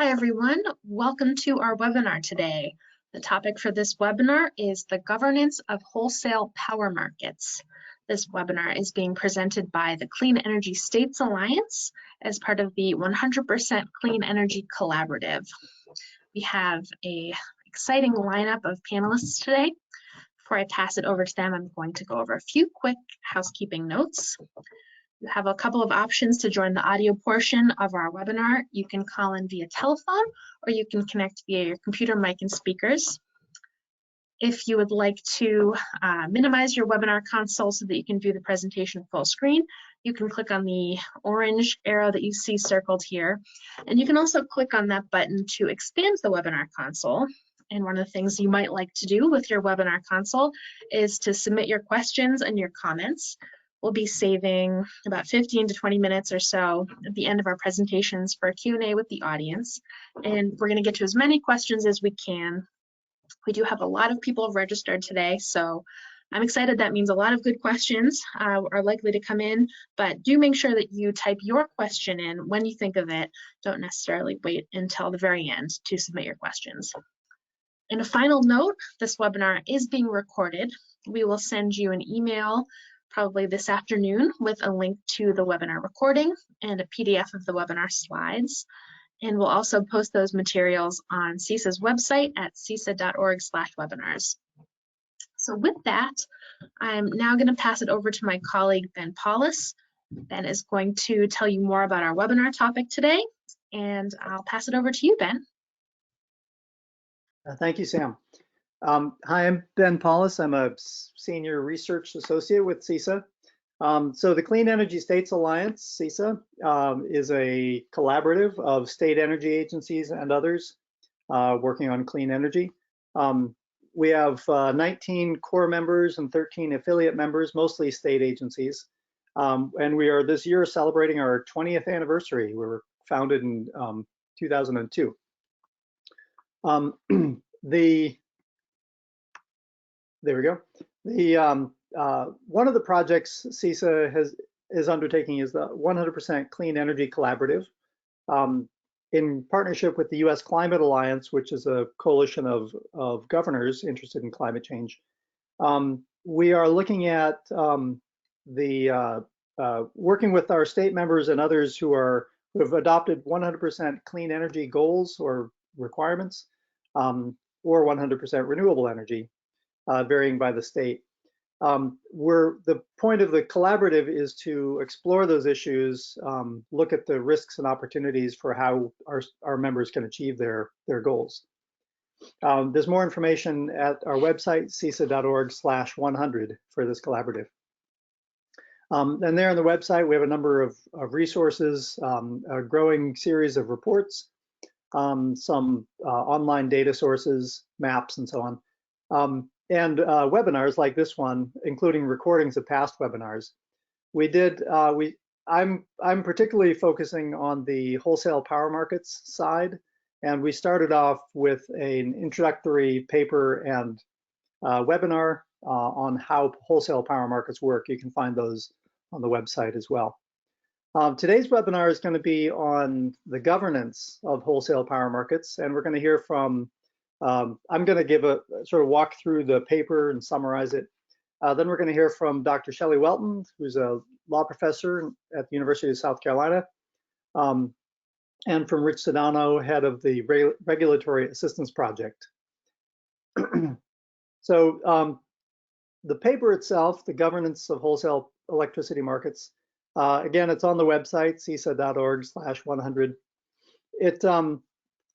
Hi everyone, welcome to our webinar today. The topic for this webinar is the governance of wholesale power markets. This webinar is being presented by the Clean Energy States Alliance as part of the 100% Clean Energy Collaborative. We have an exciting lineup of panelists today. Before I pass it over to them, I'm going to go over a few quick housekeeping notes. You have a couple of options to join the audio portion of our webinar. You can call in via telephone, or you can connect via your computer, mic, and speakers. If you would like to minimize your webinar console so that you can view the presentation full screen, you can click on the orange arrow that you see circled here. And you can also click on that button to expand the webinar console. And one of the things you might like to do with your webinar console is to submit your questions and your comments. We'll be saving about 15 to 20 minutes or so at the end of our presentations for a Q&A with the audience. And we're going to get to as many questions as we can. We do have a lot of people registered today, so I'm excited. That means a lot of good questions are likely to come in, but do make sure that you type your question in when you think of it. Don't necessarily wait until the very end to submit your questions. And a final note, this webinar is being recorded. We will send you an email probably this afternoon with a link to the webinar recording and a PDF of the webinar slides. And we'll also post those materials on CISA's website at cisa.org/webinars. So with that, I'm now going to pass it over to my colleague, Ben Paulus. Ben is going to tell you more about our webinar topic today, and I'll pass it over to you, Ben. Thank you, Sam. Hi, I'm Ben Paulus. I'm a senior research associate with CISA. So the Clean Energy States Alliance, CISA, is a collaborative of state energy agencies and others working on clean energy. We have 19 core members and 13 affiliate members, mostly state agencies. And we are this year celebrating our 20th anniversary. We were founded in 2002. There we go. One of the projects CISA is undertaking is the 100% Clean Energy Collaborative in partnership with the U.S. Climate Alliance, which is a coalition of governors interested in climate change. We are looking at working with our state members and others who have adopted 100% clean energy goals or requirements, or 100% renewable energy. Varying by the state. The point of the collaborative is to explore those issues, look at the risks and opportunities for how our members can achieve their goals. There's more information at our website, cisa.org/100 for this collaborative. And there on the website, we have a number of resources, a growing series of reports, some online data sources, maps, and so on. And webinars like this one, including recordings of past webinars. I'm particularly focusing on the wholesale power markets side, and we started off with an introductory paper and webinar on how wholesale power markets work. You can find those on the website as well. Today's webinar is going to be on the governance of wholesale power markets, and we're going to hear from I'm going to give a sort of walk through the paper and summarize it. Then we're going to hear from Dr. Shelly Welton, who's a law professor at the University of South Carolina, and from Rich Sedano, head of the Regulatory Assistance Project. So the paper itself, the governance of wholesale electricity markets, again, it's on the website, cisa.org/100.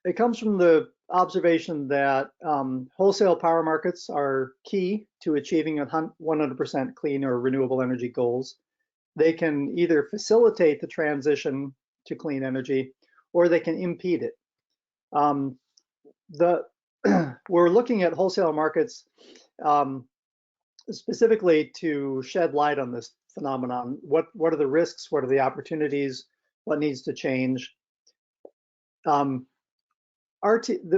It comes from the observation that wholesale power markets are key to achieving 100% clean or renewable energy goals. They can either facilitate the transition to clean energy or they can impede it. We're looking at wholesale markets specifically to shed light on this phenomenon. What are the risks? What are the opportunities? What needs to change?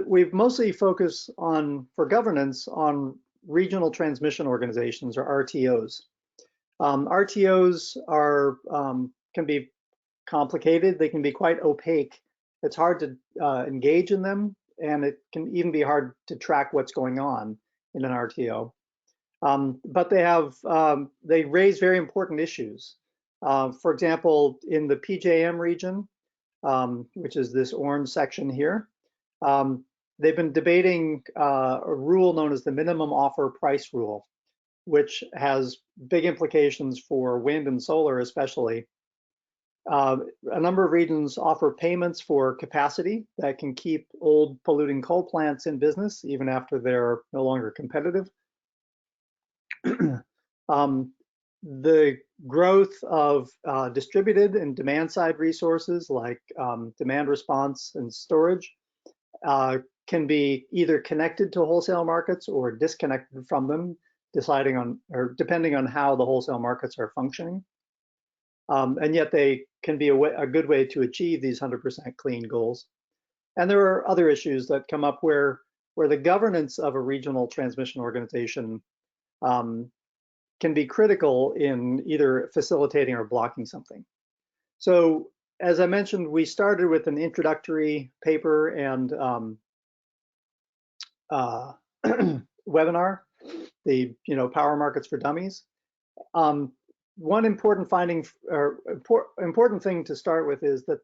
We've mostly focused on, for governance, on regional transmission organizations, or RTOs. RTOs can be complicated. They can be quite opaque It's hard to engage in them, and it can even be hard to track what's going on in an RTO. But they raise very important issues. For example, in the PJM region, which is this orange section here, they've been debating a rule known as the minimum offer price rule, which has big implications for wind and solar especially. A number of regions offer payments for capacity that can keep old polluting coal plants in business even after they're no longer competitive. The growth of distributed and demand side resources like demand response and storage can be either connected to wholesale markets or disconnected from them, depending on how the wholesale markets are functioning. And yet they can be a good way to achieve these 100% clean goals. And there are other issues that come up where the governance of a regional transmission organization can be critical in either facilitating or blocking something. So as I mentioned, we started with an introductory paper and webinar, the Power Markets for Dummies. One important finding or important thing to start with is that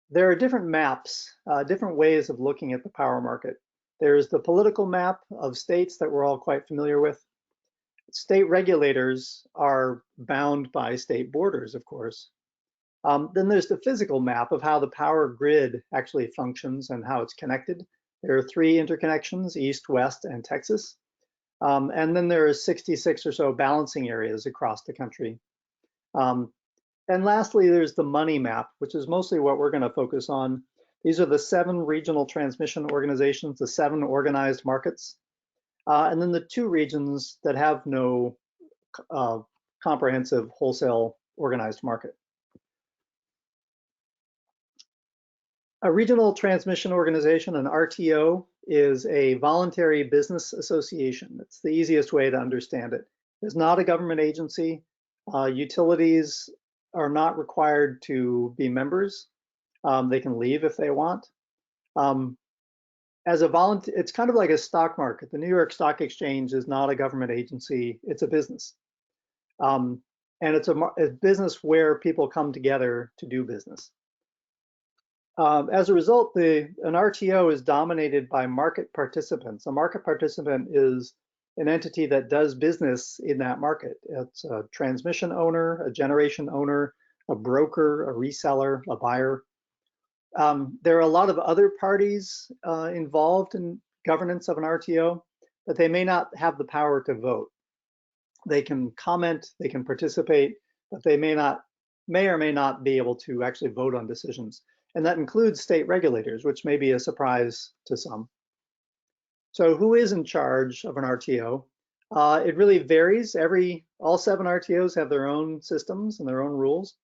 there are different maps, different ways of looking at the power market. There's the political map of states that we're all quite familiar with. State regulators are bound by state borders, of course. Then there's the physical map of how the power grid actually functions and how it's connected. There are 3 interconnections, East, West, and Texas. And then there are 66 or so balancing areas across the country. And lastly, there's the money map, which is mostly what we're going to focus on. These are the 7 regional transmission organizations, the 7 organized markets. And then the 2 regions that have no comprehensive wholesale organized market. A regional transmission organization, an RTO, is a voluntary business association. It's the easiest way to understand it. It's not a government agency. Utilities are not required to be members. They can leave if they want. As a volunteer, it's kind of like a stock market. The New York Stock Exchange is not a government agency, it's a business. And it's a business where people come together to do business. As a result, an RTO is dominated by market participants. A market participant is an entity that does business in that market. It's a transmission owner, a generation owner, a broker, a reseller, a buyer. There are a lot of other parties involved in governance of an RTO, but they may not have the power to vote. They can comment, they can participate, but they may or may not be able to actually vote on decisions. And that includes state regulators, which may be a surprise to some. So who is in charge of an RTO? It really varies. All 7 RTOs have their own systems and their own rules.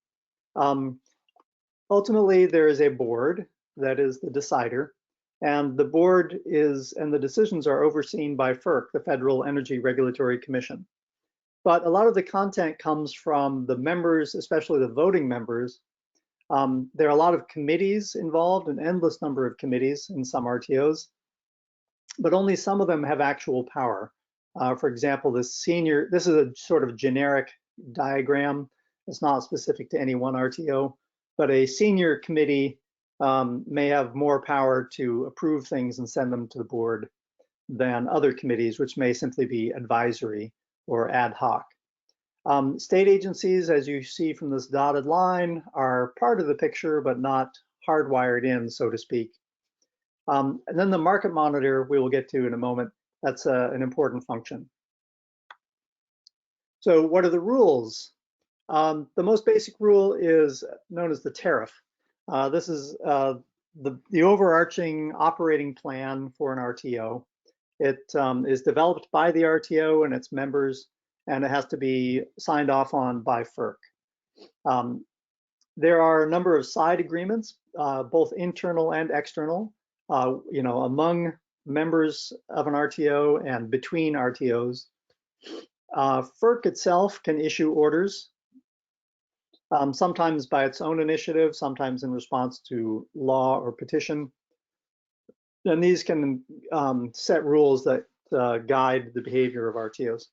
Ultimately, there is a board that is the decider, and the board and the decisions are overseen by FERC, the Federal Energy Regulatory Commission. But a lot of the content comes from the members, especially the voting members. There are a lot of committees involved, an endless number of committees in some RTOs, but only some of them have actual power. For example, this is a sort of generic diagram. It's not specific to any one RTO, but a senior committee may have more power to approve things and send them to the board than other committees, which may simply be advisory or ad hoc. State agencies, as you see from this dotted line, are part of the picture, but not hardwired in, so to speak. And then the market monitor, we will get to in a moment. That's an important function. So what are the rules? The most basic rule is known as the tariff. This is the overarching operating plan for an RTO. It is developed by the RTO and its members, and it has to be signed off on by FERC. There are a number of side agreements, both internal and external, among members of an RTO and between RTOs. FERC itself can issue orders. sometimes by its own initiative, sometimes in response to law or petition. And these can set rules that guide the behavior of RTOs.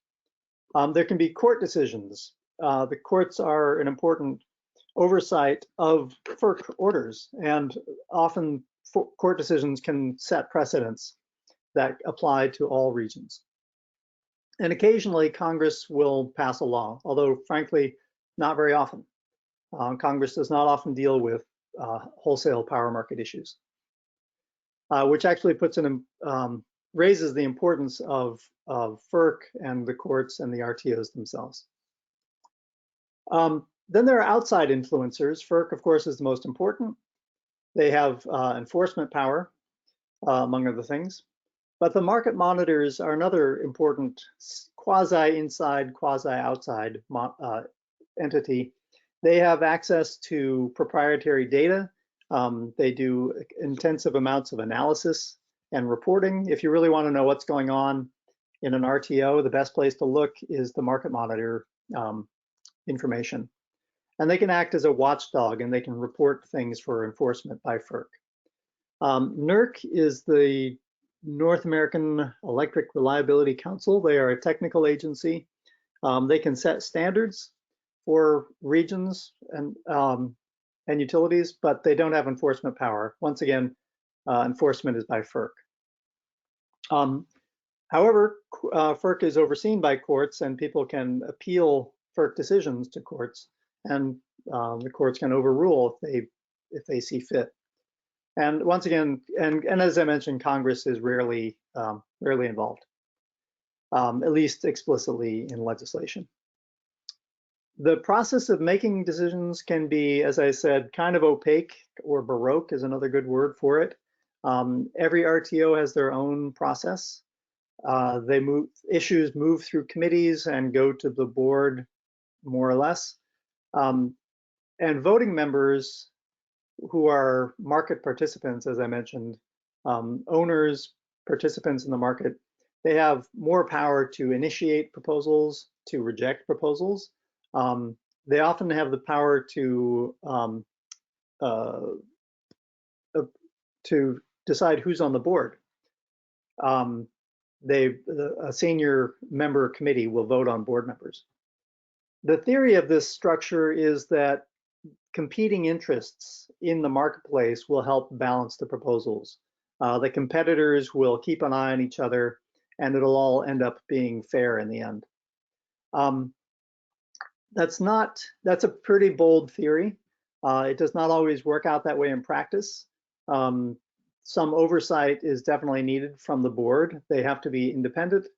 There can be court decisions. The courts are an important oversight of FERC orders, and often court decisions can set precedents that apply to all regions. And occasionally Congress will pass a law, although frankly, not very often. Congress does not often deal with wholesale power market issues, which actually raises the importance of FERC and the courts and the RTOs themselves. Then there are outside influencers. FERC, of course, is the most important. They have enforcement power, among other things. But the market monitors are another important quasi-inside, quasi-outside entity. They have access to proprietary data. They do intensive amounts of analysis and reporting. If you really want to know what's going on in an RTO, the best place to look is the market monitor information. And they can act as a watchdog, and they can report things for enforcement by FERC. NERC is the North American Electric Reliability Council. They are a technical agency. They can set standards for regions and utilities, but they don't have enforcement power. Once again, enforcement is by FERC. However, FERC is overseen by courts, and people can appeal FERC decisions to courts, and the courts can overrule if they see fit. And once again, and as I mentioned, Congress is rarely involved, at least explicitly in legislation. The process of making decisions can be, as I said, kind of opaque, or baroque is another good word for it. Every RTO has their own process. Issues move through committees and go to the board, more or less. And voting members, who are market participants, as I mentioned, owners, participants in the market, they have more power to initiate proposals, to reject proposals. They often have the power to decide who's on the board. A senior member committee will vote on board members. The theory of this structure is that competing interests in the marketplace will help balance the proposals. The competitors will keep an eye on each other, and it'll all end up being fair in the end. That's a pretty bold theory. It does not always work out that way in practice. Some oversight is definitely needed from the board. They have to be independent.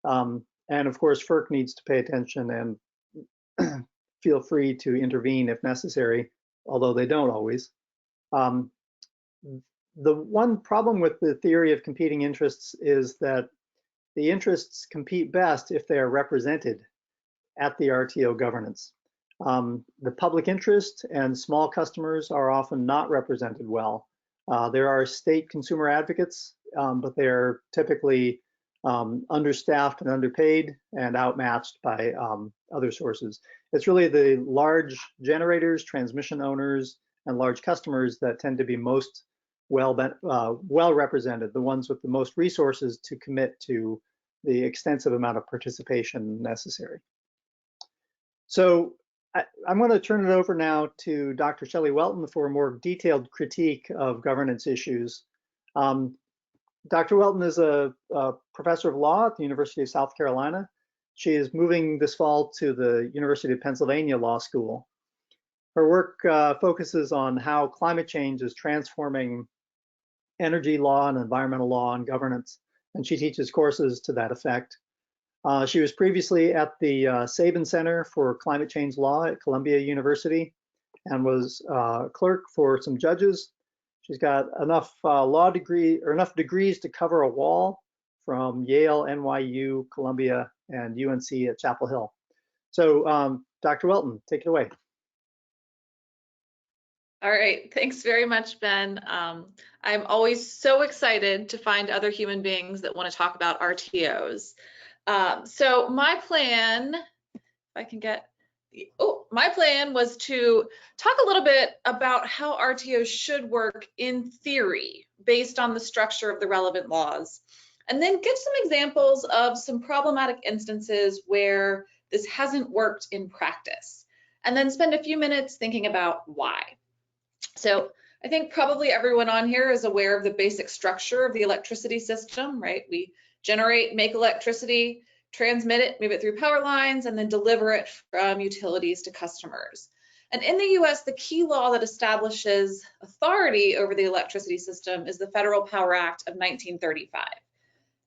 And of course, FERC needs to pay attention and feel free to intervene if necessary, although they don't always. The one problem with the theory of competing interests is that the interests compete best if they are represented at the RTO governance. The public interest and small customers are often not represented well. There are state consumer advocates, but they are typically understaffed and underpaid and outmatched by other sources. It's really the large generators, transmission owners, and large customers that tend to be most well represented, the ones with the most resources to commit to the extensive amount of participation necessary. So I'm going to turn it over now to Dr. Shelly Welton for a more detailed critique of governance issues. Dr. Welton is a professor of law at the University of South Carolina. She is moving this fall to the University of Pennsylvania Law School. Her work focuses on how climate change is transforming energy law and environmental law and governance, and she teaches courses to that effect. She was previously at the Sabin Center for Climate Change Law at Columbia University and was clerk for some judges. She's got enough enough degrees to cover a wall from Yale, NYU, Columbia, and UNC at Chapel Hill. So Dr. Welton, take it away. All right, thanks very much, Ben. I'm always so excited to find other human beings that want to talk about RTOs. So my plan, if I can get my plan was to talk a little bit about how RTOs should work in theory based on the structure of the relevant laws, and then give some examples of some problematic instances where this hasn't worked in practice, and then spend a few minutes thinking about why. So I think probably everyone on here is aware of the basic structure of the electricity system, right? We generate, make electricity, transmit it, move it through power lines, and then deliver it from utilities to customers. And in the US, the key law that establishes authority over the electricity system is the Federal Power Act of 1935.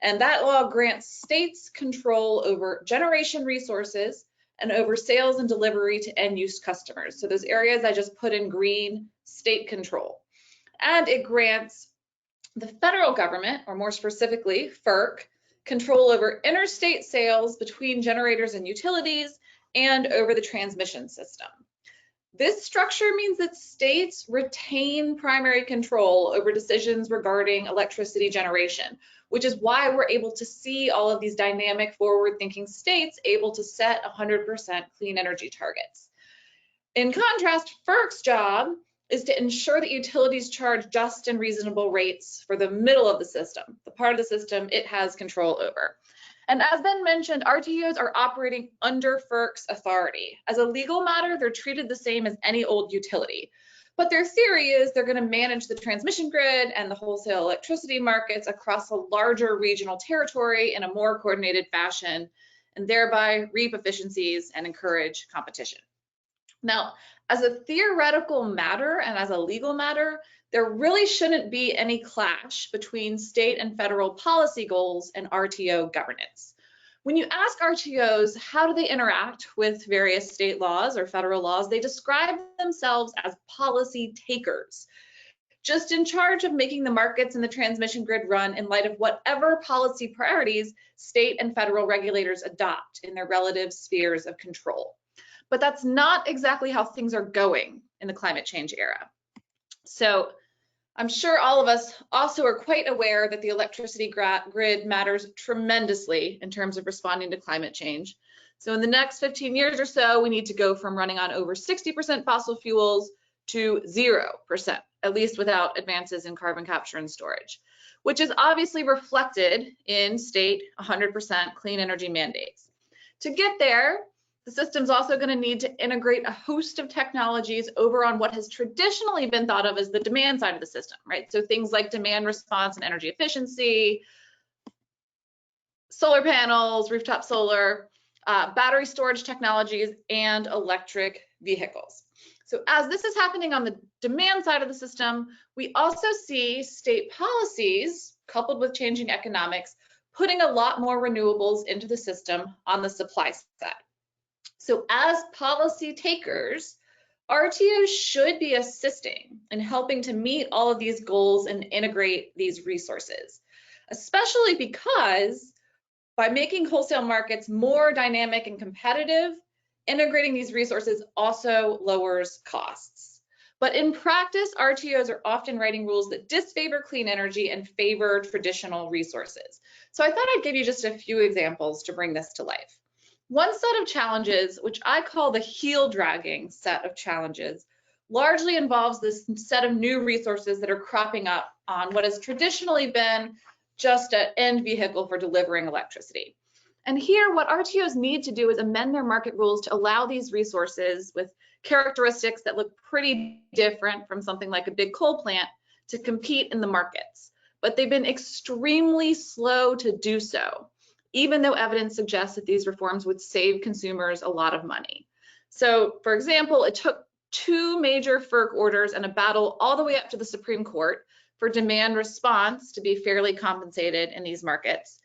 And that law grants states control over generation resources and over sales and delivery to end-use customers. So those areas I just put in green, state control. And it grants the federal government, or more specifically, FERC, control over interstate sales between generators and utilities and over the transmission system. This structure means that states retain primary control over decisions regarding electricity generation, which is why we're able to see all of these dynamic, forward-thinking states able to set 100% clean energy targets. In contrast, FERC's job is to ensure that utilities charge just and reasonable rates for the middle of the system, the part of the system it has control over. And as Ben mentioned, RTOs are operating under FERC's authority. As a legal matter, they're treated the same as any old utility. But their theory is they're going to manage the transmission grid and the wholesale electricity markets across a larger regional territory in a more coordinated fashion, and thereby reap efficiencies and encourage competition. Now, as a theoretical matter and as a legal matter, there really shouldn't be any clash between state and federal policy goals and RTO governance. When you ask RTOs how do they interact with various state laws or federal laws, they describe themselves as policy takers, just in charge of making the markets and the transmission grid run in light of whatever policy priorities state and federal regulators adopt in their relative spheres of control. But that's not exactly how things are going in the climate change era. So I'm sure all of us also are quite aware that the electricity grid matters tremendously in terms of responding to climate change. So in the next 15 years or so, we need to go from running on over 60% fossil fuels to 0%, at least without advances in carbon capture and storage, which is obviously reflected in state 100% clean energy mandates. To get there, the system's also going to need to integrate a host of technologies over on what has traditionally been thought of as the demand side of the system, right? So things like demand response and energy efficiency, solar panels, rooftop solar, battery storage technologies, and electric vehicles. So as this is happening on the demand side of the system, we also see state policies coupled with changing economics putting a lot more renewables into the system on the supply side. So as policy takers, RTOs should be assisting in helping to meet all of these goals and integrate these resources, especially because by making wholesale markets more dynamic and competitive, integrating these resources also lowers costs. But in practice, RTOs are often writing rules that disfavor clean energy and favor traditional resources. So I thought I'd give you just a few examples to bring this to life. One set of challenges, which I call the heel-dragging set of challenges, largely involves this set of new resources that are cropping up on what has traditionally been just an end vehicle for delivering electricity. And here, what RTOs need to do is amend their market rules to allow these resources with characteristics that look pretty different from something like a big coal plant to compete in the markets. But they've been extremely slow to do so, even though evidence suggests that these reforms would save consumers a lot of money. So, for example, it took 2 major FERC orders and a battle all the way up to the Supreme Court for demand response to be fairly compensated in these markets.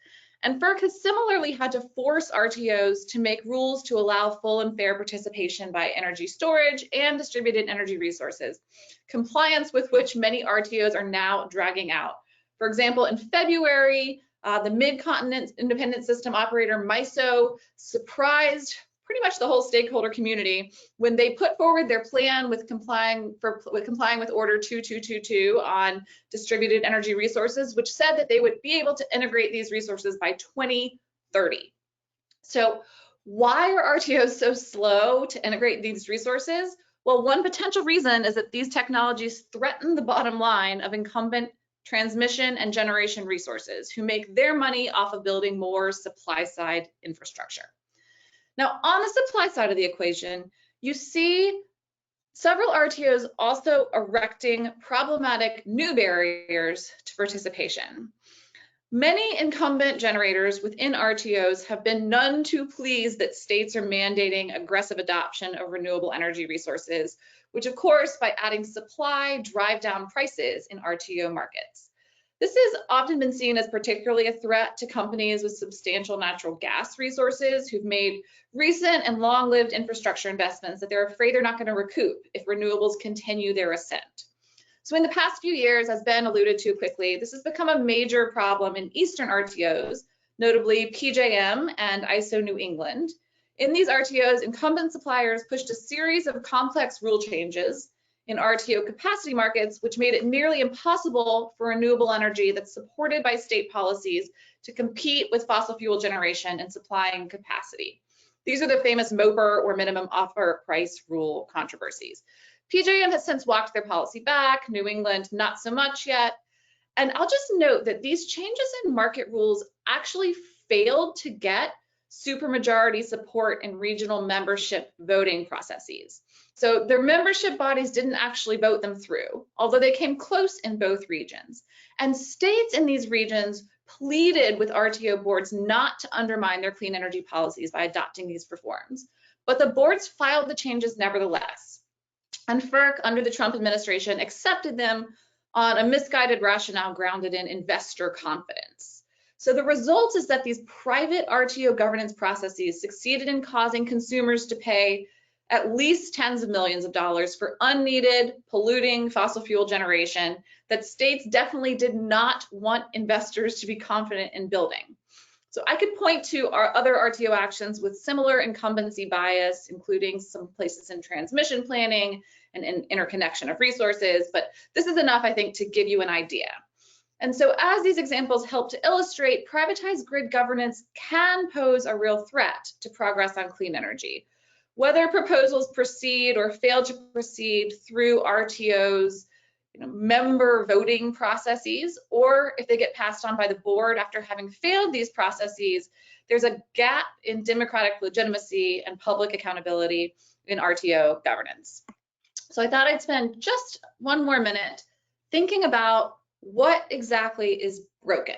And FERC has similarly had to force RTOs to make rules to allow full and fair participation by energy storage and distributed energy resources, compliance with which many RTOs are now dragging out. For example, in February, the Mid-Continent Independent System Operator, MISO, surprised pretty much the whole stakeholder community when they put forward their plan with complying with Order 2222 on distributed energy resources, which said that they would be able to integrate these resources by 2030. So Why are RTOs so slow to integrate these resources? Well, one potential reason is that these technologies threaten the bottom line of incumbent transmission and generation resources who make their money off of building more supply side infrastructure. Now, on the supply side of the equation, you see several RTOs also erecting problematic new barriers to participation. Many incumbent generators within RTOs have been none too pleased that states are mandating aggressive adoption of renewable energy resources, which of course, by adding supply, drive down prices in RTO markets. This has often been seen as particularly a threat to companies with substantial natural gas resources who've made recent and long-lived infrastructure investments that they're afraid they're not going to recoup if renewables continue their ascent. So in the past few years, as Ben alluded to quickly, this has become a major problem in Eastern RTOs, notably PJM and ISO New England. In these RTOs, incumbent suppliers pushed a series of complex rule changes in RTO capacity markets, which made it nearly impossible for renewable energy that's supported by state policies to compete with fossil fuel generation and supplying capacity. These are the famous MOPR or minimum offer price rule controversies. PJM has since walked their policy back, New England not so much yet. And I'll just note that these changes in market rules actually failed to get supermajority support in regional membership voting processes. So their membership bodies didn't actually vote them through, although they came close in both regions. And states in these regions pleaded with RTO boards not to undermine their clean energy policies by adopting these reforms. But the boards filed the changes nevertheless. And FERC, under the Trump administration, accepted them on a misguided rationale grounded in investor confidence. So the result is that these private RTO governance processes succeeded in causing consumers to pay at least tens of millions of dollars for unneeded, polluting fossil fuel generation that states definitely did not want investors to be confident in building. So I could point to our other RTO actions with similar incumbency bias, including some places in transmission planning and in interconnection of resources, but this is enough, I think, to give you an idea. And so as these examples help to illustrate, privatized grid governance can pose a real threat to progress on clean energy. Whether proposals proceed or fail to proceed through RTOs, member voting processes, or if they get passed on by the board after having failed these processes, there's a gap in democratic legitimacy and public accountability in RTO governance. So I thought I'd spend just one more minute thinking about what exactly is broken.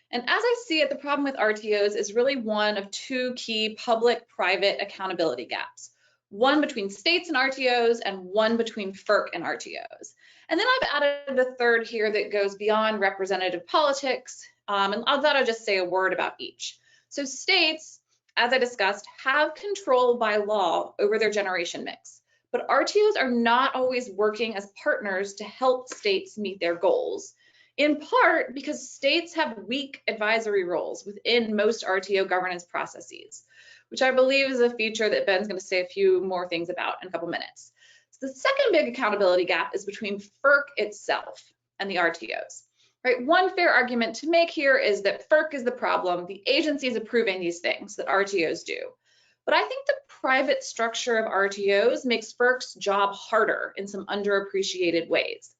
And as I see it, the problem with RTOs is really one of two key public-private accountability gaps. One between states and RTOs and one between FERC and RTOs. And then I've added a third here that goes beyond representative politics, and I thought I'd just say a word about each. So states, as I discussed, have control by law over their generation mix, but RTOs are not always working as partners to help states meet their goals, in part because states have weak advisory roles within most RTO governance processes, which I believe is a feature that Ben's going to say a few more things about in a couple minutes. So the second big accountability gap is between FERC itself and the RTOs. Right? One fair argument to make here is that FERC is the problem. The agency is approving these things that RTOs do. But I think the private structure of RTOs makes FERC's job harder in some underappreciated ways.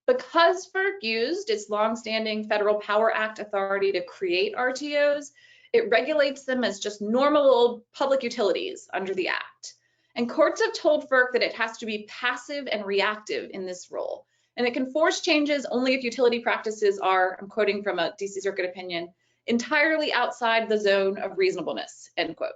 Because FERC used its longstanding Federal Power Act authority to create RTOs, it regulates them as just normal old public utilities under the Act. And courts have told FERC that it has to be passive and reactive in this role. And it can force changes only if utility practices are, I'm quoting from a DC Circuit opinion, entirely outside the zone of reasonableness, end quote.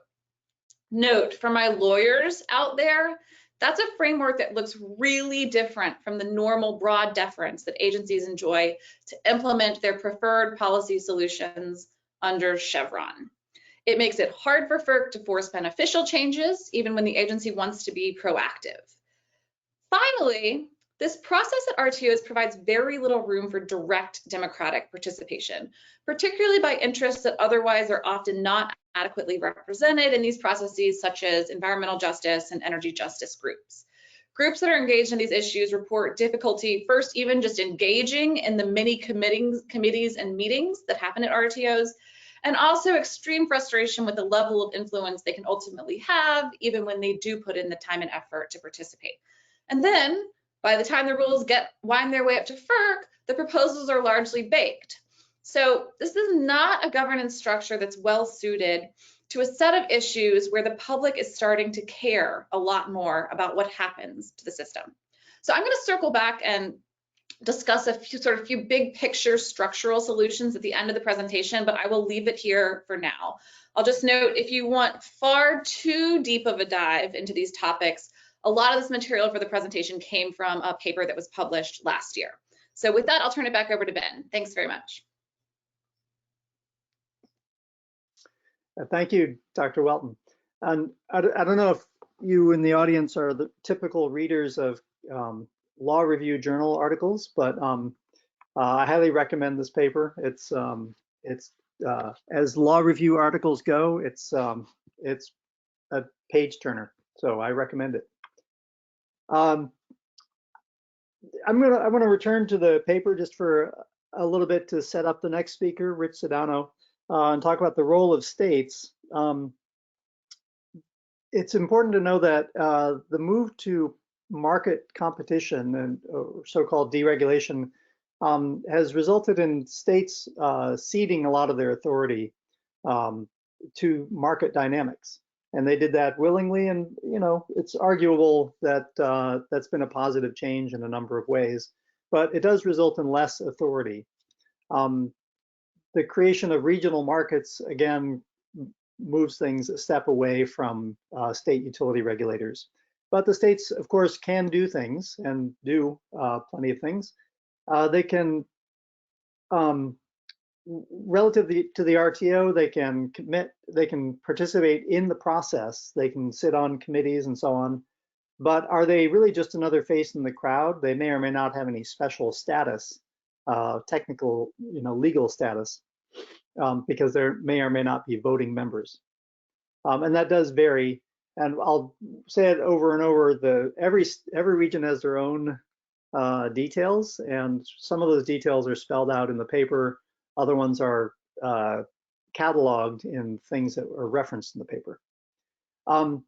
Note, for my lawyers out there, that's a framework that looks really different from the normal broad deference that agencies enjoy to implement their preferred policy solutions under Chevron. It makes it hard for FERC to force beneficial changes, even when the agency wants to be proactive. Finally, this process at RTOs provides very little room for direct democratic participation, particularly by interests that otherwise are often not adequately represented in these processes, such as environmental justice and energy justice groups. Groups that are engaged in these issues report difficulty first even just engaging in the many committees and meetings that happen at RTOs, and also extreme frustration with the level of influence they can ultimately have, even when they do put in the time and effort to participate. And then by the time the rules wind their way up to FERC, the proposals are largely baked. So this is not a governance structure that's well suited to a set of issues where the public is starting to care a lot more about what happens to the system. So I'm going to circle back and discuss a few big picture structural solutions at the end of the presentation, but I will leave it here for now. I'll just note, if you want far too deep of a dive into these topics, a lot of this material for the presentation came from a paper that was published last year. So with that, I'll turn it back over to Ben. Thanks very much. Thank you, Dr. Welton. And I don't know if you in the audience are the typical readers of law review journal articles, but I highly recommend this paper. It's as law review articles go, it's a page turner, so I recommend it. I want to return to the paper just for a little bit to set up the next speaker, Rich Sedano, and talk about the role of states. It's important to know that the move to market competition and so-called deregulation has resulted in states ceding a lot of their authority to market dynamics. And they did that willingly, and it's arguable that that's been a positive change in a number of ways, but it does result in less authority. The creation of regional markets, again, moves things a step away from state utility regulators. But the states, of course, can do things and do plenty of things. They can, relative to the RTO, they can they can participate in the process, they can sit on committees and so on. But are they really just another face in the crowd? They may or may not have any special status, technical, legal status, because there may or may not be voting members. And that does vary. And I'll say it over and over, every region has their own details, and some of those details are spelled out in the paper. Other ones are cataloged in things that are referenced in the paper. All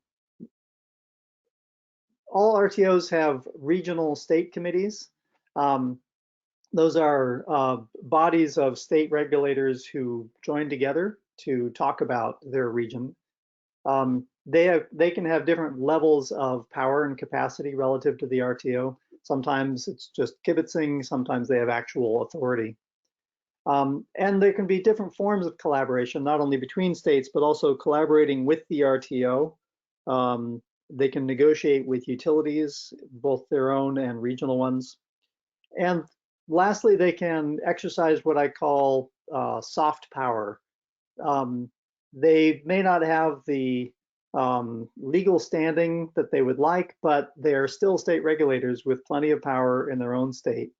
RTOs have regional state committees. Those are bodies of state regulators who join together to talk about their region. They can have different levels of power and capacity relative to the RTO. Sometimes it's just kibitzing, sometimes they have actual authority. And there can be different forms of collaboration, not only between states, but also collaborating with the RTO. They can negotiate with utilities, both their own and regional ones. And lastly, they can exercise what I call soft power. They may not have the legal standing that they would like, but they are still state regulators with plenty of power in their own state.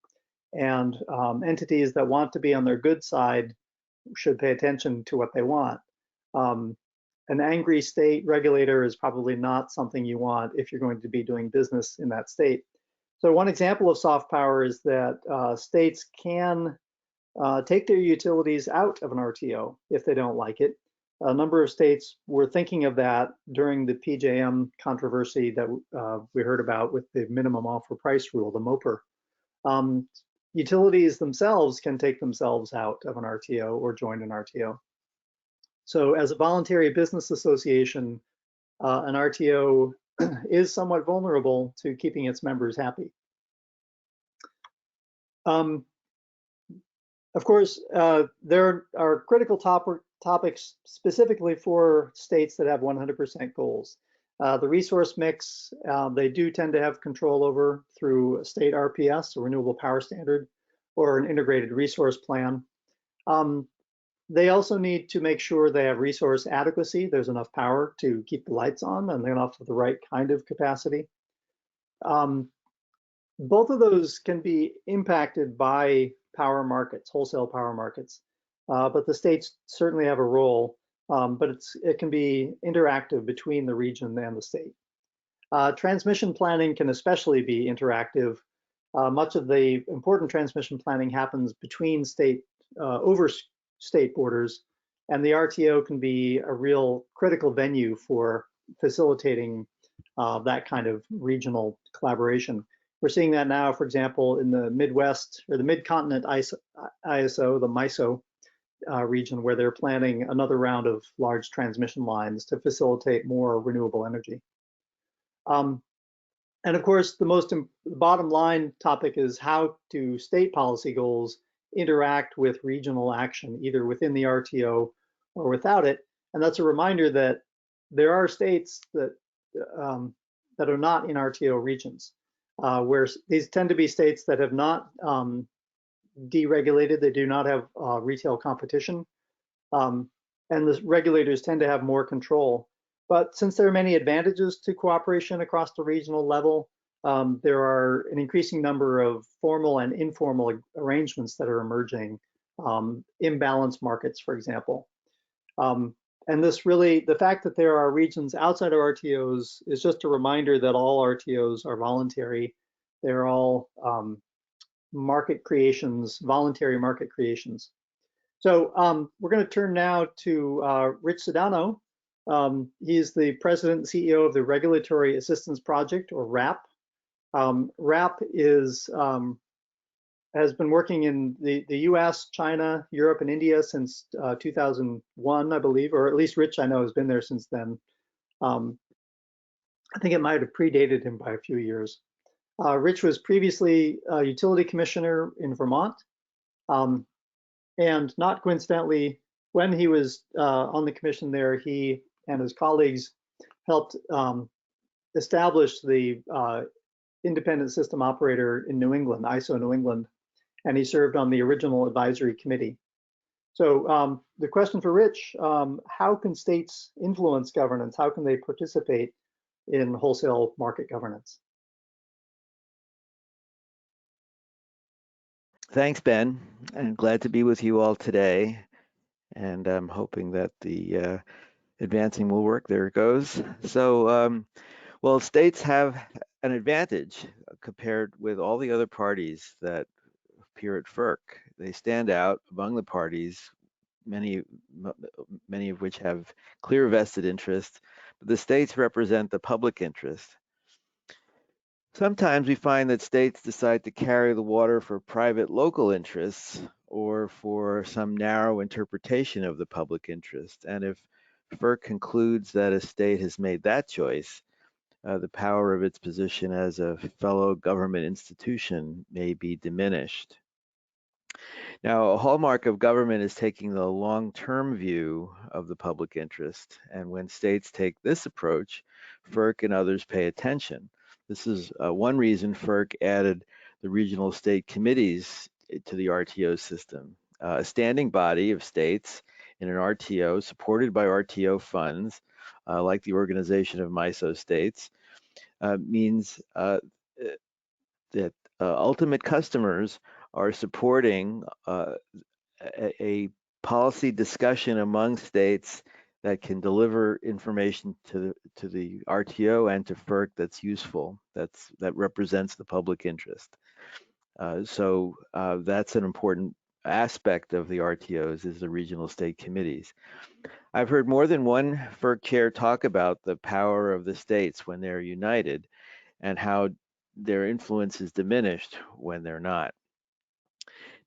And entities that want to be on their good side should pay attention to what they want. An angry state regulator is probably not something you want if you're going to be doing business in that state. So one example of soft power is that states can take their utilities out of an RTO if they don't like it. A number of states were thinking of that during the PJM controversy that we heard about with the minimum offer price rule, the MOPR. Utilities themselves can take themselves out of an RTO or join an RTO. So as a voluntary business association, an RTO is somewhat vulnerable to keeping its members happy. Of course, there are critical topics specifically for states that have 100% goals. The resource mix, they do tend to have control over through a state RPS, a renewable power standard, or an integrated resource plan. They also need to make sure they have resource adequacy. There's enough power to keep the lights on and enough of the right kind of capacity. Both of those can be impacted by power markets, wholesale power markets, but the states certainly have a role, but it can be interactive between the region and the state. Transmission planning can especially be interactive. Much of the important transmission planning happens between over state borders, And the RTO can be a real critical venue for facilitating that kind of regional collaboration. We're seeing that now, for example, in the Midwest or the Mid-Continent ISO, the MISO region, where they're planning another round of large transmission lines to facilitate more renewable energy. And of course, the bottom line topic is how do state policy goals interact with regional action, either within the RTO or without it. And that's a reminder that there are states that that are not in RTO regions, where these tend to be states that have not deregulated. They do not have retail competition, and the regulators tend to have more control. But since there are many advantages to cooperation across the regional level, there are an increasing number of formal and informal arrangements that are emerging, imbalanced markets, for example. And this really, the fact that there are regions outside of RTOs is just a reminder that all RTOs are voluntary. They're all market creations, voluntary market creations. So we're going to turn now to Rich Sedano. He's the president and CEO of the Regulatory Assistance Project, or RAP. RAP has been working in the US, China, Europe, and India since 2001, I believe, or at least Rich, I know, has been there since then. I think it might have predated him by a few years. Rich was previously a utility commissioner in Vermont. And not coincidentally, when he was on the commission there, he and his colleagues helped establish the independent system operator in New England, ISO New England, and he served on the original advisory committee. So the question for Rich, how can states influence governance? How can they participate in wholesale market governance? Thanks, Ben. I'm glad to be with you all today. And I'm hoping that the advancing will work. There it goes. So, well, states have an advantage compared with all the other parties that appear at FERC. They stand out among the parties, many of which have clear vested interest, but the states represent the public interest. Sometimes we find that states decide to carry the water for private local interests or for some narrow interpretation of the public interest. And if FERC concludes that a state has made that choice, the power of its position as a fellow government institution may be diminished. Now, a hallmark of government is taking the long-term view of the public interest. And when states take this approach, FERC and others pay attention. This is one reason FERC added the regional state committees to the RTO system. A standing body of states in an RTO supported by RTO funds, like the Organization of MISO States, means that ultimate customers are supporting a policy discussion among states that can deliver information to the RTO and to FERC that's useful, that represents the public interest. So that's an important aspect of the RTOs, is the regional state committees. I've heard more than one FERC chair talk about the power of the states when they're united and how their influence is diminished when they're not.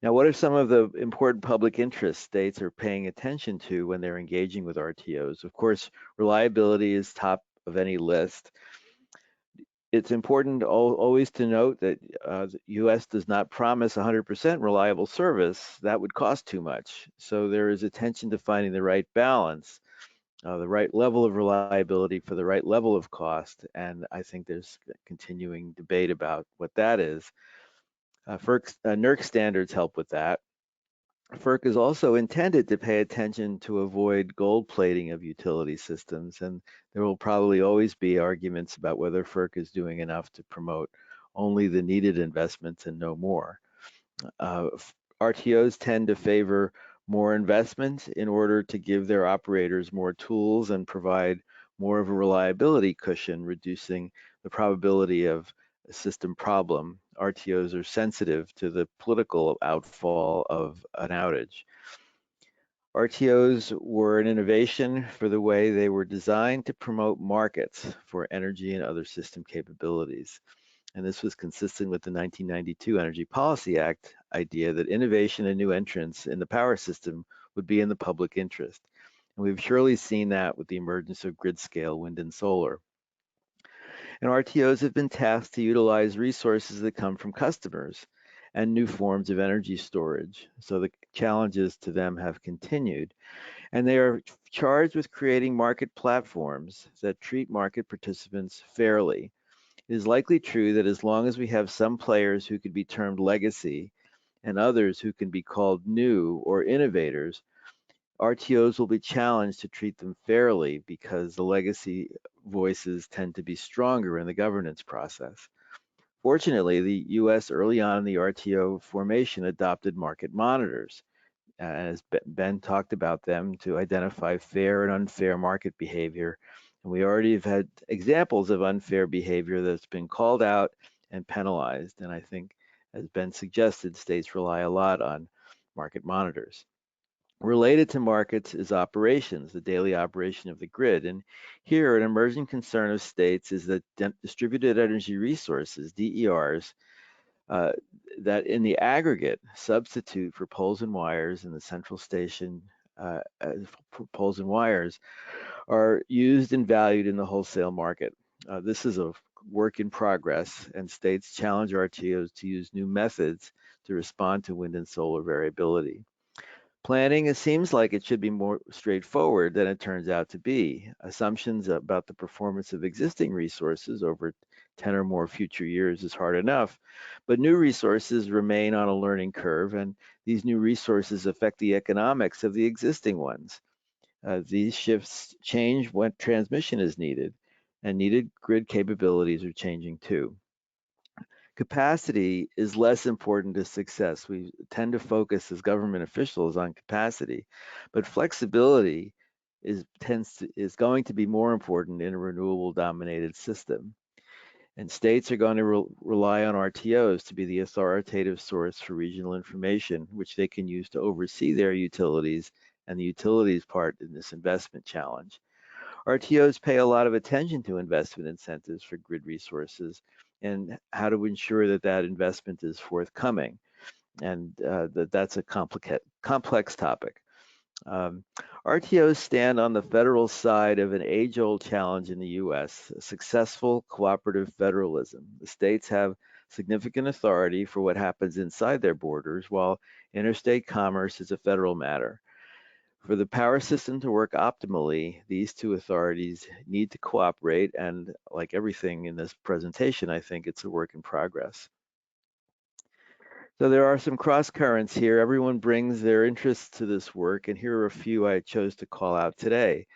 Now, what are some of the important public interest states are paying attention to when they're engaging with RTOs? Of course, reliability is top of any list. It's important always to note that the US does not promise 100% reliable service. That would cost too much. So there is attention to finding the right balance, the right level of reliability for the right level of cost. And I think there's continuing debate about what that is. NERC standards help with that. FERC is also intended to pay attention to avoid gold plating of utility systems, and there will probably always be arguments about whether FERC is doing enough to promote only the needed investments and no more. RTOs tend to favor more investment in order to give their operators more tools and provide more of a reliability cushion, reducing the probability of a system problem. RTOs are sensitive to the political outfall of an outage. RTOs were an innovation for the way they were designed to promote markets for energy and other system capabilities. And this was consistent with the 1992 Energy Policy Act idea that innovation and new entrants in the power system would be in the public interest. And we've surely seen that with the emergence of grid-scale wind and solar. And RTOs have been tasked to utilize resources that come from customers and new forms of energy storage. So the challenges to them have continued. And they are charged with creating market platforms that treat market participants fairly. It is likely true that as long as we have some players who could be termed legacy and others who can be called new or innovators, RTOs will be challenged to treat them fairly because the legacy voices tend to be stronger in the governance process. Fortunately, the US early on in the RTO formation adopted market monitors, as Ben talked about them, to identify fair and unfair market behavior. And we already have had examples of unfair behavior that's been called out and penalized. And I think, as Ben suggested, states rely a lot on market monitors. Related to markets is operations, the daily operation of the grid. And here, an emerging concern of states is that distributed energy resources, DERs, that in the aggregate substitute for poles and wires in the central station poles and wires are used and valued in the wholesale market. This is a work in progress, and states challenge RTOs to use new methods to respond to wind and solar variability. Planning, it seems like it should be more straightforward than it turns out to be. Assumptions about the performance of existing resources over 10 or more future years is hard enough, but new resources remain on a learning curve, and these new resources affect the economics of the existing ones. These shifts change when transmission is needed, and needed grid capabilities are changing too. Capacity is less important to success. We tend to focus as government officials on capacity, but flexibility is going to be more important in a renewable dominated system. And states are going to rely on RTOs to be the authoritative source for regional information, which they can use to oversee their utilities and the utilities part in this investment challenge. RTOs pay a lot of attention to investment incentives for grid resources and how to ensure that that investment is forthcoming. And that's a complex topic. RTOs stand on the federal side of an age-old challenge in the US, successful cooperative federalism. The states have significant authority for what happens inside their borders, while interstate commerce is a federal matter. For the power system to work optimally, these two authorities need to cooperate, and like everything in this presentation, I think it's a work in progress. So there are some cross currents here. Everyone brings their interests to this work, and here are a few I chose to call out today.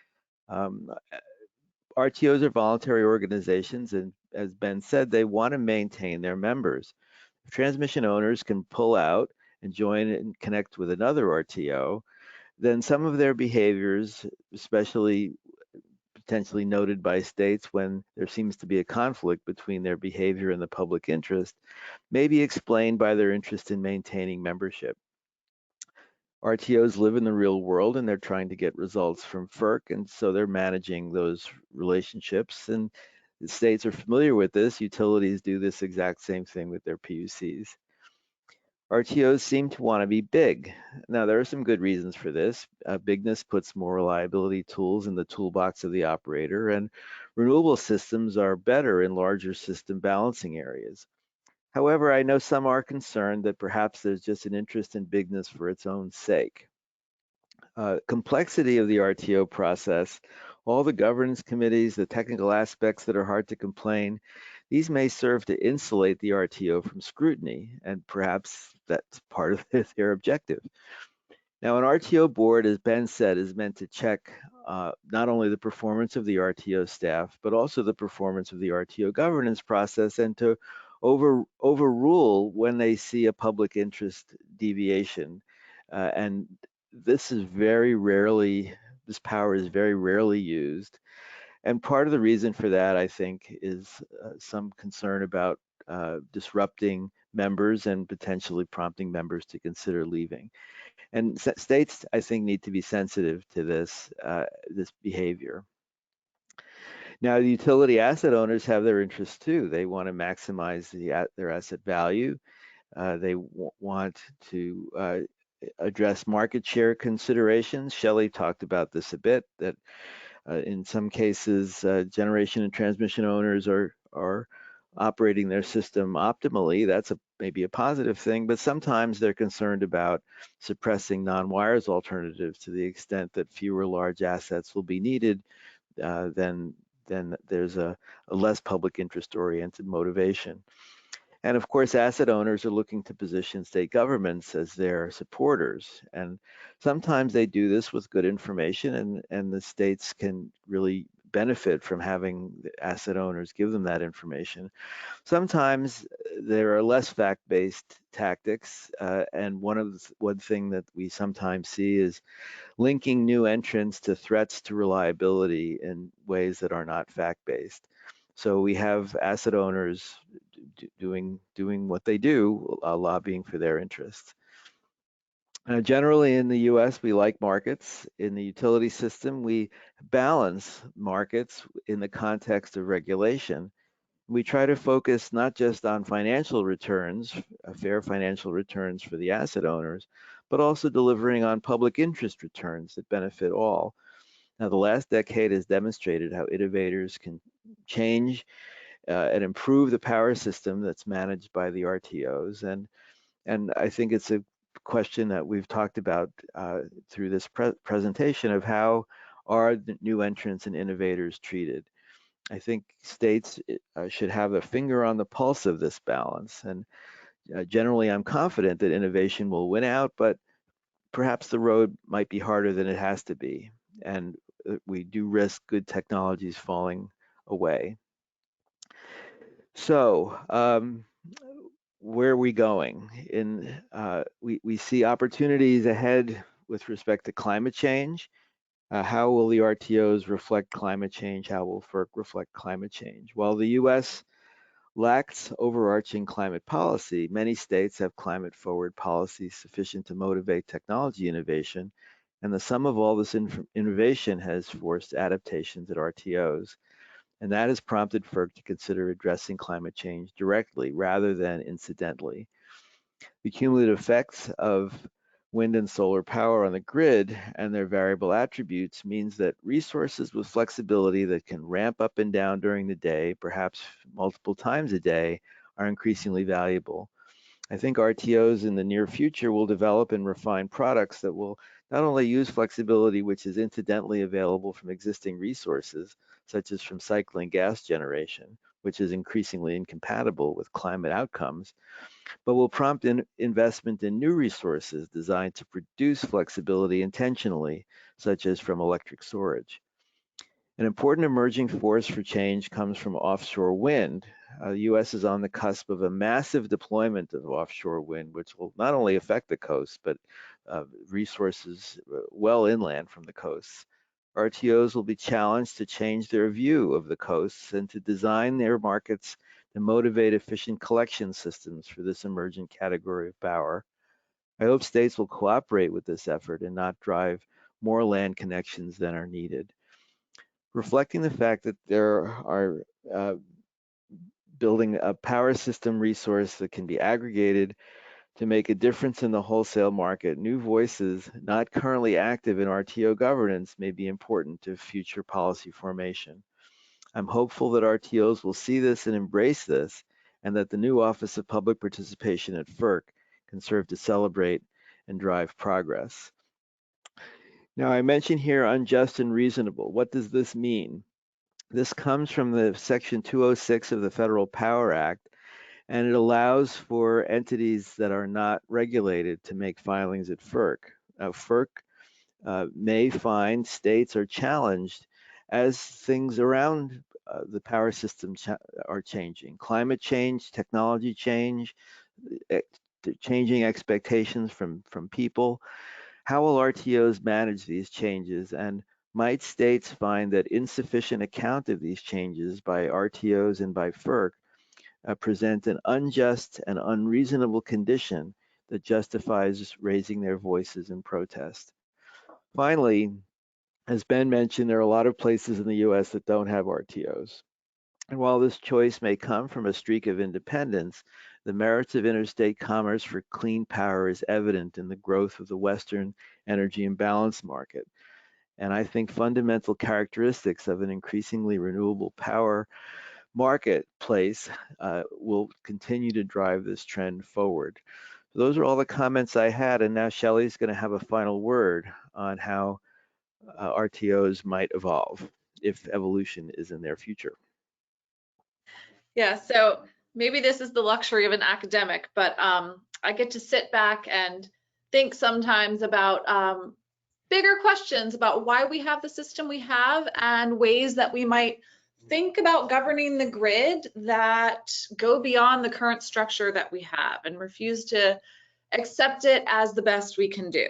RTOs are voluntary organizations, and as Ben said, they want to maintain their members. Transmission owners can pull out and join and connect with another RTO. Then some of their behaviors, especially potentially noted by states when there seems to be a conflict between their behavior and the public interest, may be explained by their interest in maintaining membership. RTOs live in the real world and they're trying to get results from FERC, and so they're managing those relationships. And the states are familiar with this. Utilities do this exact same thing with their PUCs. RTOs seem to want to be big. Now, there are some good reasons for this. Bigness puts more reliability tools in the toolbox of the operator, and renewable systems are better in larger system balancing areas. However, I know some are concerned that perhaps there's just an interest in bigness for its own sake. Complexity of the RTO process, all the governance committees, the technical aspects that are hard to complain, these may serve to insulate the RTO from scrutiny, and perhaps that's part of their objective. Now, an RTO board, as Ben said, is meant to check not only the performance of the RTO staff, but also the performance of the RTO governance process, and to overrule when they see a public interest deviation. And this power is very rarely used. And part of the reason for that, I think, is some concern about disrupting members and potentially prompting members to consider leaving. And states, I think, need to be sensitive to this behavior. Now, the utility asset owners have their interests too. They want to maximize their asset value. They want to address market share considerations. Shelley talked about this a bit, that in some cases, generation and transmission owners are operating their system optimally. That's maybe a positive thing, but sometimes they're concerned about suppressing non-wires alternatives to the extent that fewer large assets will be needed. Then there's a less public interest oriented motivation. And of course, asset owners are looking to position state governments as their supporters. And sometimes they do this with good information, and the states can really benefit from having the asset owners give them that information. Sometimes there are less fact-based tactics, and one thing that we sometimes see is linking new entrants to threats to reliability in ways that are not fact-based. So we have asset owners doing what they do, lobbying for their interests. Generally in the US, we like markets. In the utility system, we balance markets in the context of regulation. We try to focus not just on financial returns, fair financial returns for the asset owners, but also delivering on public interest returns that benefit all. Now, the last decade has demonstrated how innovators can change and improve the power system that's managed by the RTOs. And I think it's a question that we've talked about through this presentation of how are the new entrants and innovators treated. I think states should have a finger on the pulse of this balance. And generally, I'm confident that innovation will win out, but perhaps the road might be harder than it has to be. And we do risk good technologies falling away. So where are we going? We see opportunities ahead with respect to climate change. How will the RTOs reflect climate change? How will FERC reflect climate change? While the US lacks overarching climate policy, many states have climate forward policies sufficient to motivate technology innovation. And the sum of all this innovation has forced adaptations at RTOs. And that has prompted FERC to consider addressing climate change directly rather than incidentally. The cumulative effects of wind and solar power on the grid and their variable attributes means that resources with flexibility that can ramp up and down during the day, perhaps multiple times a day, are increasingly valuable. I think RTOs in the near future will develop and refine products that will not only use flexibility which is incidentally available from existing resources, such as from cycling gas generation, which is increasingly incompatible with climate outcomes, but will prompt investment in new resources designed to produce flexibility intentionally, such as from electric storage. An important emerging force for change comes from offshore wind. The US is on the cusp of a massive deployment of offshore wind, which will not only affect the coast, but resources well inland from the coasts. RTOs will be challenged to change their view of the coasts and to design their markets to motivate efficient collection systems for this emergent category of power. I hope states will cooperate with this effort and not drive more land connections than are needed. Reflecting the fact that there are building a power system resource that can be aggregated to make a difference in the wholesale market, new voices not currently active in RTO governance may be important to future policy formation. I'm hopeful that RTOs will see this and embrace this, and that the new Office of Public Participation at FERC can serve to celebrate and drive progress. Now, I mentioned here unjust and reasonable. What does this mean? This comes from the Section 206 of the Federal Power Act, and it allows for entities that are not regulated to make filings at FERC. FERC may find states are challenged as things around the power system are changing. Climate change, technology change, changing expectations from people. How will RTOs manage these changes? And might states find that insufficient account of these changes by RTOs and by FERC present an unjust and unreasonable condition that justifies raising their voices in protest. Finally, as Ben mentioned, there are a lot of places in the US that don't have RTOs. And while this choice may come from a streak of independence, the merits of interstate commerce for clean power is evident in the growth of the Western energy imbalance market. And I think fundamental characteristics of an increasingly renewable power marketplace will continue to drive this trend forward. So those are all the comments I had, and now Shelley's going to have a final word on how RTOs might evolve, if evolution is in their future. Yeah, so maybe this is the luxury of an academic, but I get to sit back and think sometimes about bigger questions about why we have the system we have and ways that we might think about governing the grid that go beyond the current structure that we have and refuse to accept it as the best we can do.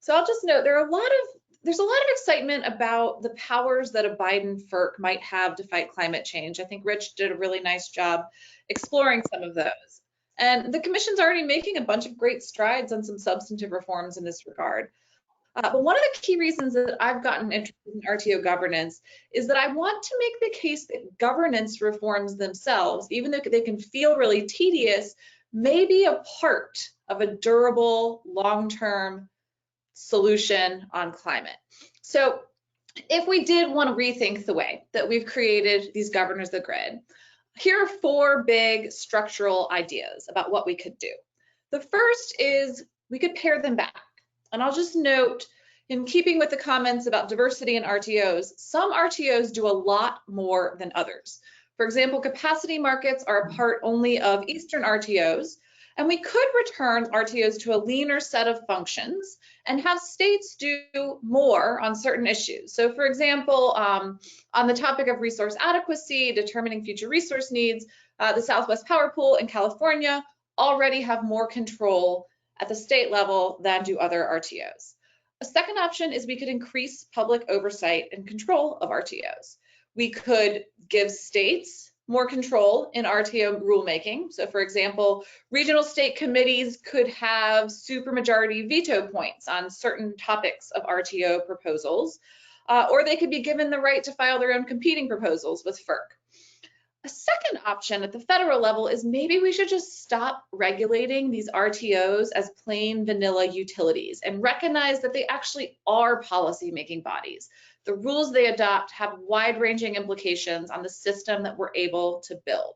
So I'll just note there's a lot of excitement about the powers that a Biden FERC might have to fight climate change. I think Rich did a really nice job exploring some of those. And the commission's already making a bunch of great strides on some substantive reforms in this regard. But one of the key reasons that I've gotten interested in RTO governance is that I want to make the case that governance reforms themselves, even though they can feel really tedious, may be a part of a durable, long-term solution on climate. So if we did want to rethink the way that we've created these governors of the grid, here are 4 big structural ideas about what we could do. The first is we could pare them back. And I'll just note, in keeping with the comments about diversity in RTOs, some RTOs do a lot more than others. For example, capacity markets are a part only of Eastern RTOs, and we could return RTOs to a leaner set of functions and have states do more on certain issues. So for example, on the topic of resource adequacy, determining future resource needs, the Southwest Power Pool in California already have more control at the state level than do other RTOs. A second option is we could increase public oversight and control of RTOs. We could give states more control in RTO rulemaking. So for example, regional state committees could have supermajority veto points on certain topics of RTO proposals, or they could be given the right to file their own competing proposals with FERC. A second option at the federal level is maybe we should just stop regulating these RTOs as plain vanilla utilities and recognize that they actually are policy-making bodies. The rules they adopt have wide-ranging implications on the system that we're able to build.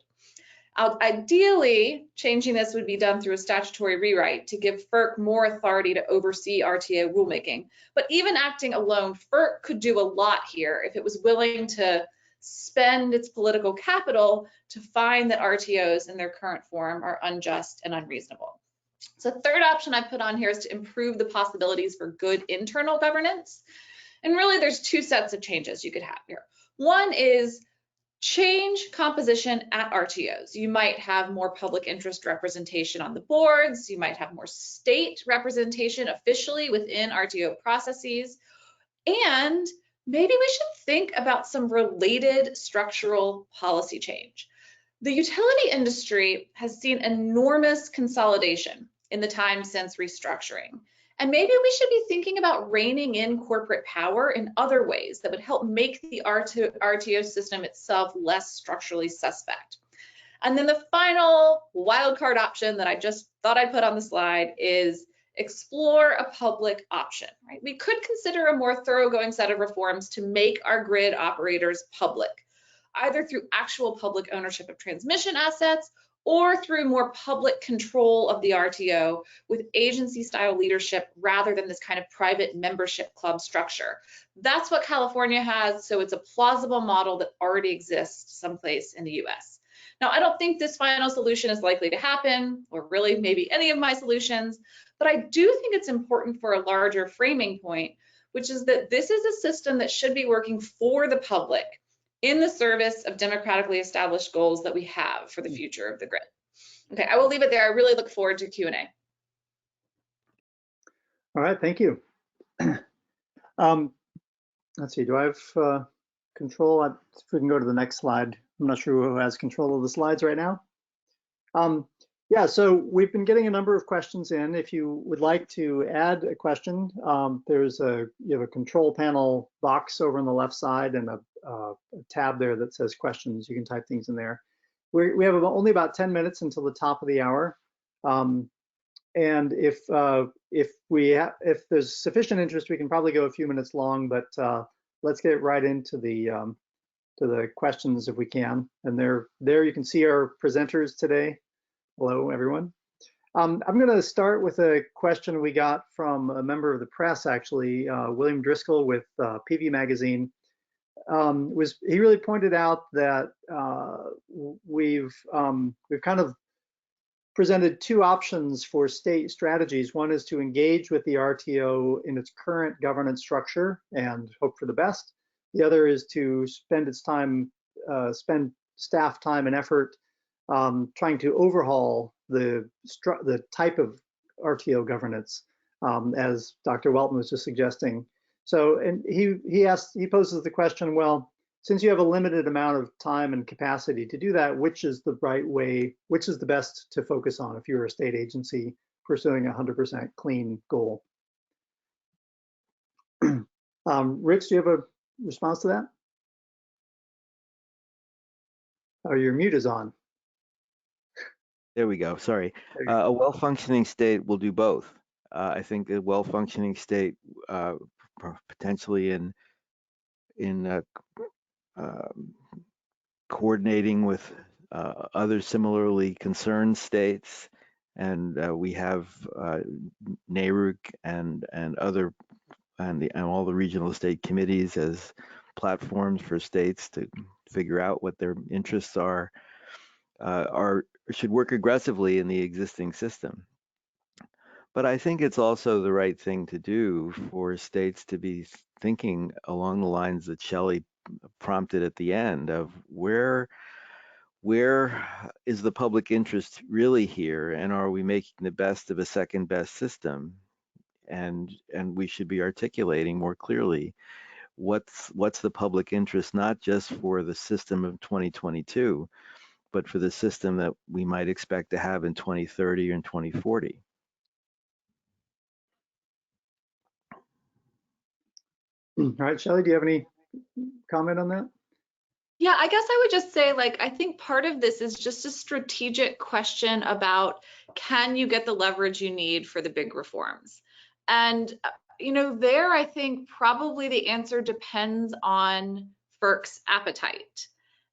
Ideally, changing this would be done through a statutory rewrite to give FERC more authority to oversee RTO rulemaking. But even acting alone, FERC could do a lot here if it was willing to spend its political capital to find that RTOs in their current form are unjust and unreasonable. So the third option I put on here is to improve the possibilities for good internal governance. And really there's 2 sets of changes you could have here. One is change composition at RTOs. You might have more public interest representation on the boards. You might have more state representation officially within RTO processes. And maybe we should think about some related structural policy change. The utility industry has seen enormous consolidation in the time since restructuring. And maybe we should be thinking about reining in corporate power in other ways that would help make the RTO system itself less structurally suspect. And then the final wildcard option that I just thought I'd put on the slide is explore a public option, right? We could consider a more thoroughgoing set of reforms to make our grid operators public, either through actual public ownership of transmission assets or through more public control of the RTO with agency-style leadership rather than this kind of private membership club structure. That's what California has, so it's a plausible model that already exists someplace in the US. Now, I don't think this final solution is likely to happen, or really maybe any of my solutions, but I do think it's important for a larger framing point, which is that this is a system that should be working for the public in the service of democratically established goals that we have for the future of the grid. Okay, I will leave it there. I really look forward to Q&A. All right, thank you. Let's see, do I have control? If we can go to the next slide. I'm not sure who has control of the slides right now. Yeah, so we've been getting a number of questions in. If you would like to add a question, you have a control panel box over on the left side and a tab there that says questions. You can type things in there. We have only about 10 minutes until the top of the hour. And if there's sufficient interest, we can probably go a few minutes long, but let's get right into the questions if we can. And there you can see our presenters today. Hello, everyone. I'm going to start with a question we got from a member of the press, actually, William Driscoll with PV Magazine. He really pointed out that we've kind of presented two options for state strategies. One is to engage with the RTO in its current governance structure and hope for the best. The other is to spend staff time and effort trying to overhaul the type of RTO governance, as Dr. Welton was just suggesting. So, and he poses the question, well, since you have a limited amount of time and capacity to do that, which is the right way, which is the best to focus on if you're a state agency pursuing a 100% clean goal? Rich, do you have a response to that? Oh, your mute is on. There we go. Sorry. A well-functioning state will do both. I think a well-functioning state, potentially in coordinating with other similarly concerned states, and we have NARUC and other and all the regional state committees as platforms for states to figure out what their interests are should work aggressively in the existing system. But I think it's also the right thing to do for states to be thinking along the lines that Shelley prompted at the end of where is the public interest really here, and are we making the best of a second best system? And we should be articulating more clearly what's the public interest, not just for the system of 2022, but for the system that we might expect to have in 2030 and 2040. All right, Shelley, do you have any comment on that? Yeah, I guess I would just say, like, I think part of this is just a strategic question about, can you get the leverage you need for the big reforms? And, you know, there, I think probably the answer depends on FERC's appetite.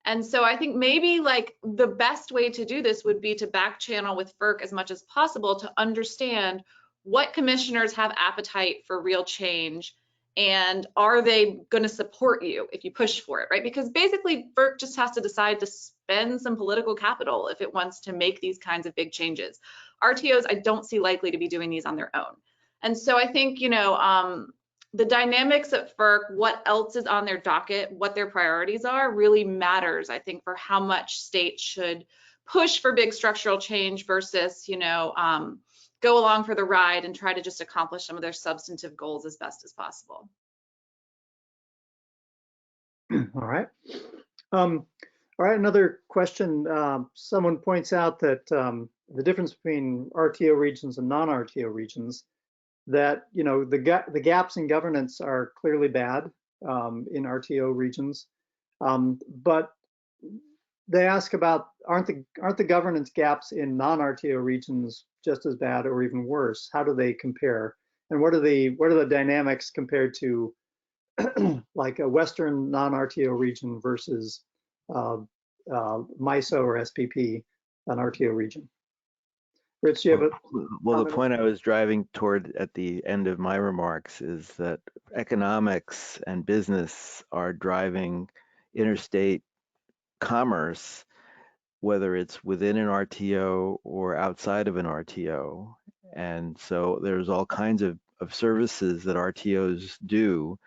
And so I think maybe like the best way to do this would be to back channel with FERC as much as possible to understand what commissioners have appetite for real change, and are they going to support you if you push for it, right? Because basically FERC just has to decide to spend some political capital if it wants to make these kinds of big changes. RTOs, I don't see likely to be doing these on their own. And so I think, you know, the dynamics at FERC, what else is on their docket, what their priorities are, really matters, I think, for how much states should push for big structural change versus, you know, go along for the ride and try to just accomplish some of their substantive goals as best as possible. All right. All right, another question. Someone points out that the difference between RTO regions and non-RTO regions, that, you know, the gaps in governance are clearly bad in RTO regions, but they ask about, aren't the governance gaps in non-RTO regions just as bad or even worse? How do they compare? And what are the dynamics compared to like a Western non-RTO region versus MISO or SPP, an RTO region? Rich, you have a well, the point I was driving toward at the end of my remarks is that economics and business are driving interstate commerce, whether it's within an RTO or outside of an RTO. And so there's all kinds of services that RTOs do,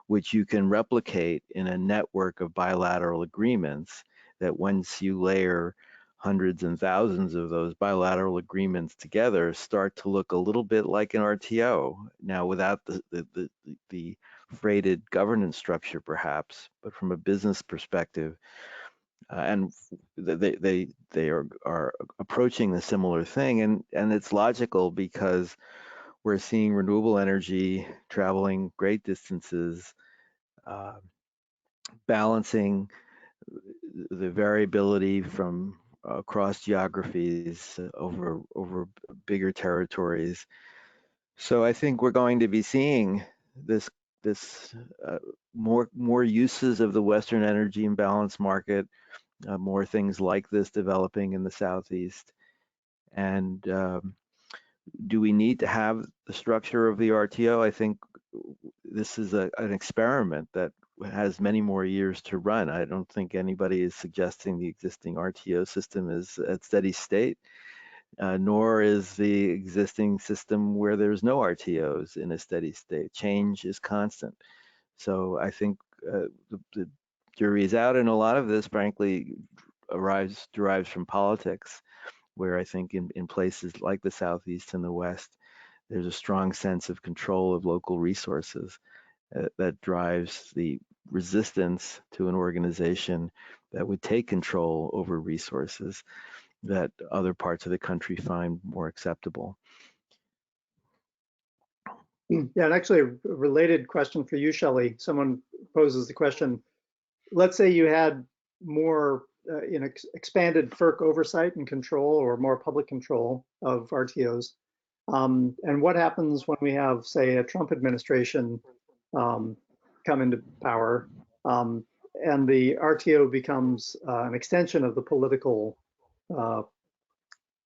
which you can replicate in a network of bilateral agreements, that once you layer hundreds and thousands of those bilateral agreements together, start to look a little bit like an RTO. Now, without the freighted governance structure, perhaps, but from a business perspective, and they are approaching the similar thing, and it's logical because we're seeing renewable energy traveling great distances, uh, balancing the variability from across geographies over bigger territories. So I think we're going to be seeing this more uses of the Western energy imbalance market, more things like this developing in the Southeast. And do we need to have the structure of the RTO? I think this is an experiment that has many more years to run. I don't think anybody is suggesting the existing RTO system is at steady state, nor is the existing system where there's no RTOs in a steady state. Change is constant. So I think the jury is out, and a lot of this, frankly, derives from politics, where I think in places like the Southeast and the West, there's a strong sense of control of local resources that drives the resistance to an organization that would take control over resources that other parts of the country find more acceptable. Yeah, and actually a related question for you, Shelley. Someone poses the question, let's say you had more expanded FERC oversight and control, or more public control of RTOs. And what happens when we have, say, a Trump administration come into power, and the RTO becomes an extension of the political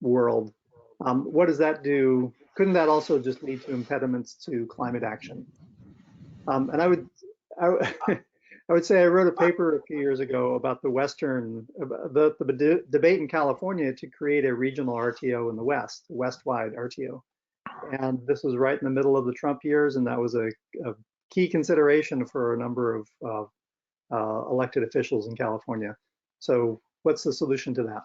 world? What does that do? Couldn't that also just lead to impediments to climate action? And I would say I wrote a paper a few years ago about the debate in California to create a regional RTO in the West, West-wide RTO. And this was right in the middle of the Trump years, and that was a key consideration for a number of elected officials in California. So what's the solution to that?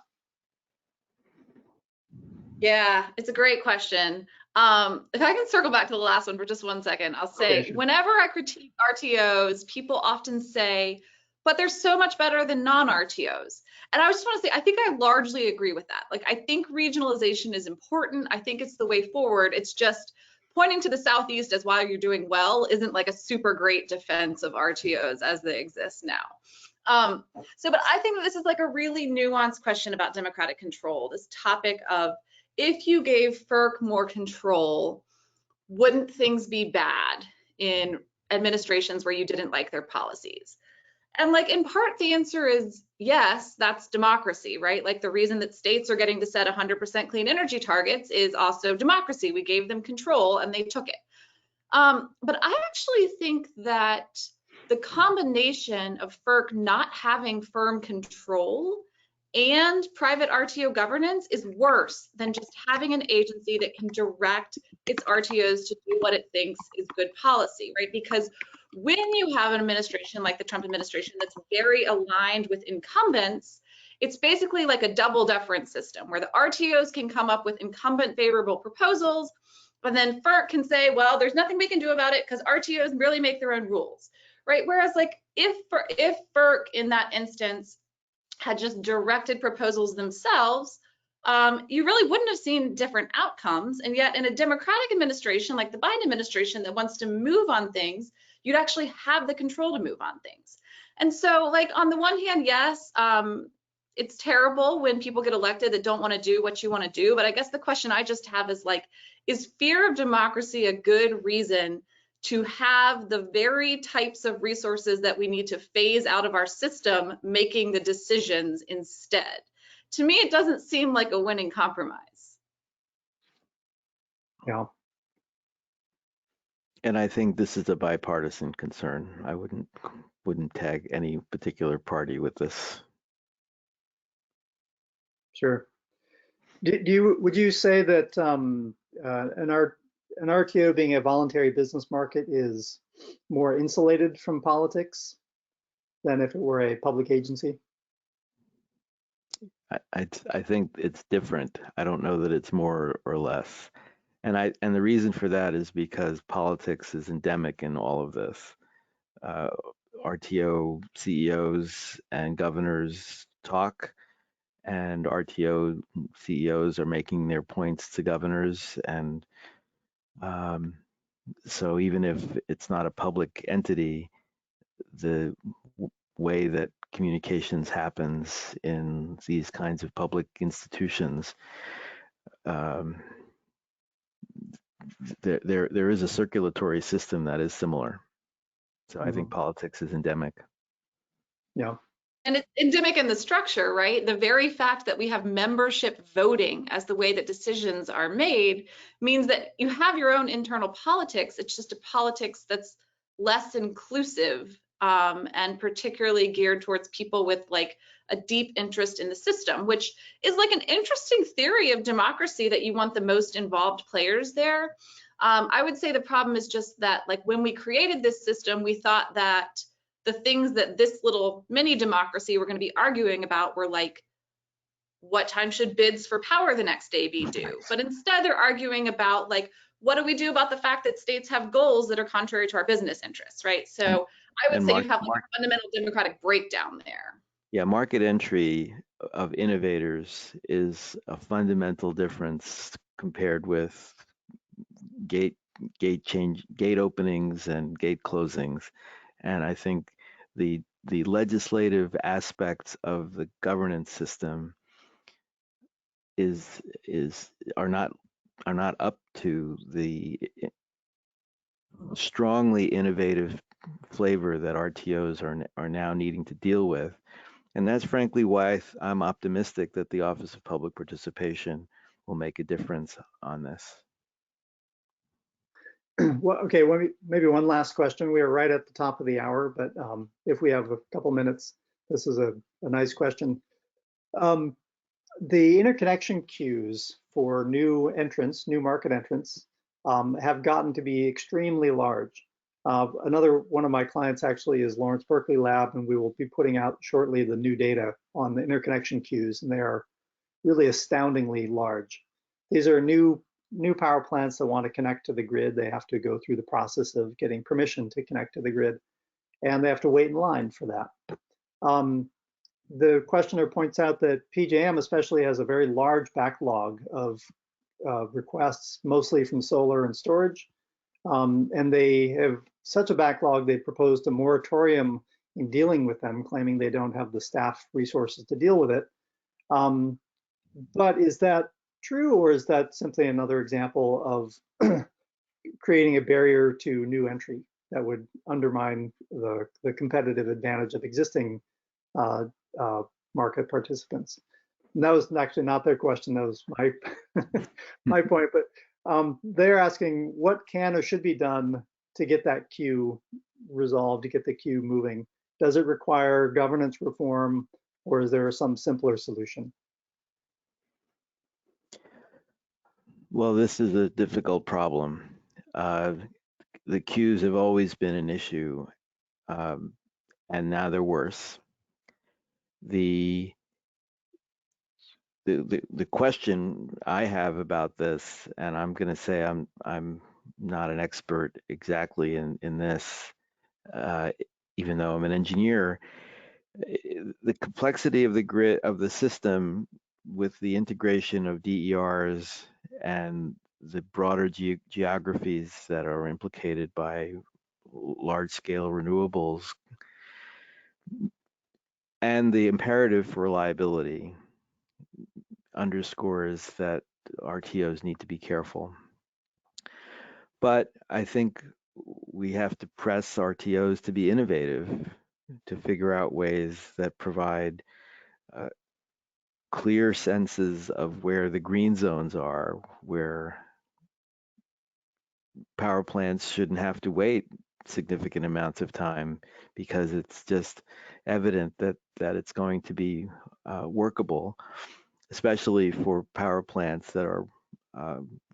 Yeah, it's a great question. If I can circle back to the last one for just 1 second, I'll say, Okay, sure. Whenever I critique RTOs, people often say, but they're so much better than non-RTOs. And I just want to say, I think I largely agree with that. Like, I think regionalization is important. I think it's the way forward. It's just pointing to the Southeast as why you're doing well isn't like a super great defense of RTOs as they exist now. But I think that this is like a really nuanced question about democratic control, this topic of, if you gave FERC more control, wouldn't things be bad in administrations where you didn't like their policies? And like, in part, the answer is yes, that's democracy, right? Like, the reason that states are getting to set 100% clean energy targets is also democracy. We gave them control and they took it. But I actually think that the combination of FERC not having firm control and private RTO governance is worse than just having an agency that can direct its RTOs to do what it thinks is good policy, right? Because when you have an administration like the Trump administration that's very aligned with incumbents, it's basically like a double deference system where the RTOs can come up with incumbent favorable proposals, and then FERC can say, well, there's nothing we can do about it because RTOs really make their own rules, right? Whereas like, if FERC in that instance had just directed proposals themselves, you really wouldn't have seen different outcomes. And yet in a Democratic administration like the Biden administration that wants to move on things, you'd actually have the control to move on things. And so, like, on the one hand, yes, it's terrible when people get elected that don't want to do what you want to do. But I guess the question I just have is like, is fear of democracy a good reason to have the very types of resources that we need to phase out of our system making the decisions instead? To me, it doesn't seem like a winning compromise. Yeah. And I think this is a bipartisan concern. I wouldn't tag any particular party with this. Sure. Would you say that an RTO being a voluntary business market is more insulated from politics than if it were a public agency? I think it's different. I don't know that it's more or less. And the reason for that is because politics is endemic in all of this. RTO CEOs and governors talk, and RTO CEOs are making their points to governors, and so even if it's not a public entity, the way that communications happens in these kinds of public institutions, there is a circulatory system that is similar. So I think politics is endemic. Yeah. And it's endemic in the structure, right? The very fact that we have membership voting as the way that decisions are made means that you have your own internal politics. It's just a politics that's less inclusive and particularly geared towards people with like a deep interest in the system, which is like an interesting theory of democracy, that you want the most involved players there. I would say the problem is just that, like, when we created this system, we thought that the things that this little mini democracy we're going to be arguing about were like, what time should bids for power the next day be due? But instead they're arguing about like, what do we do about the fact that states have goals that are contrary to our business interests, right? So I would say you have like a fundamental democratic breakdown there. Yeah, market entry of innovators is a fundamental difference compared with gate openings and gate closings. And I think the legislative aspects of the governance system are not up to the strongly innovative flavor that RTOs are now needing to deal with. And that's frankly why I'm optimistic that the Office of Public Participation will make a difference on this. Well, okay, maybe one last question. We are right at the top of the hour, but if we have a couple minutes, this is a nice question. The interconnection queues for new market entrants, have gotten to be extremely large. Another one of my clients actually is Lawrence Berkeley Lab, and we will be putting out shortly the new data on the interconnection queues, and they are really astoundingly large. These are new power plants that want to connect to the grid. They have to go through the process of getting permission to connect to the grid, and they have to wait in line for that. The questioner points out that PJM especially has a very large backlog of requests, mostly from solar and storage. And they have such a backlog, they proposed a moratorium in dealing with them, claiming they don't have the staff resources to deal with it. But is that true, or is that simply another example of creating a barrier to new entry that would undermine the competitive advantage of existing market participants? And that was actually not their question, that was my my point, but they're asking what can or should be done to get that queue resolved, to get the queue moving. Does it require governance reform, or is there some simpler solution? Well, this is a difficult problem. The queues have always been an issue, and now they're worse. The question I have about this, and I'm going to say I'm not an expert exactly in this, even though I'm an engineer. The complexity of the grid of the system, with the integration of DERs and the broader geographies that are implicated by large-scale renewables, and the imperative for reliability, underscores that RTOs need to be careful. But I think we have to press RTOs to be innovative, to figure out ways that provide clear senses of where the green zones are, where power plants shouldn't have to wait significant amounts of time because it's just evident that it's going to be workable, especially for power plants that are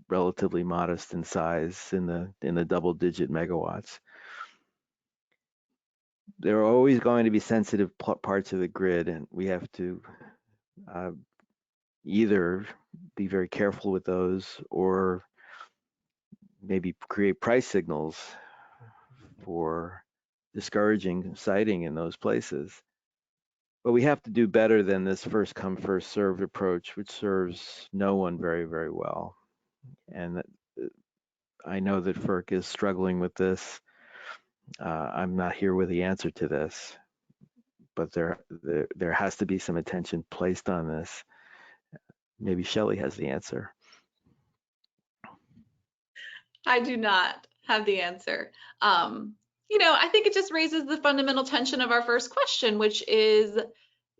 relatively modest in size, in the double-digit megawatts. There are always going to be sensitive parts of the grid, and we have to either be very careful with those, or maybe create price signals for discouraging siting in those places. But we have to do better than this first come, first served approach, which serves no one very, very well. And I know that FERC is struggling with this. I'm not here with the answer to this, but there has to be some attention placed on this. Maybe Shelley has the answer. I do not have the answer. I think it just raises the fundamental tension of our first question, which is,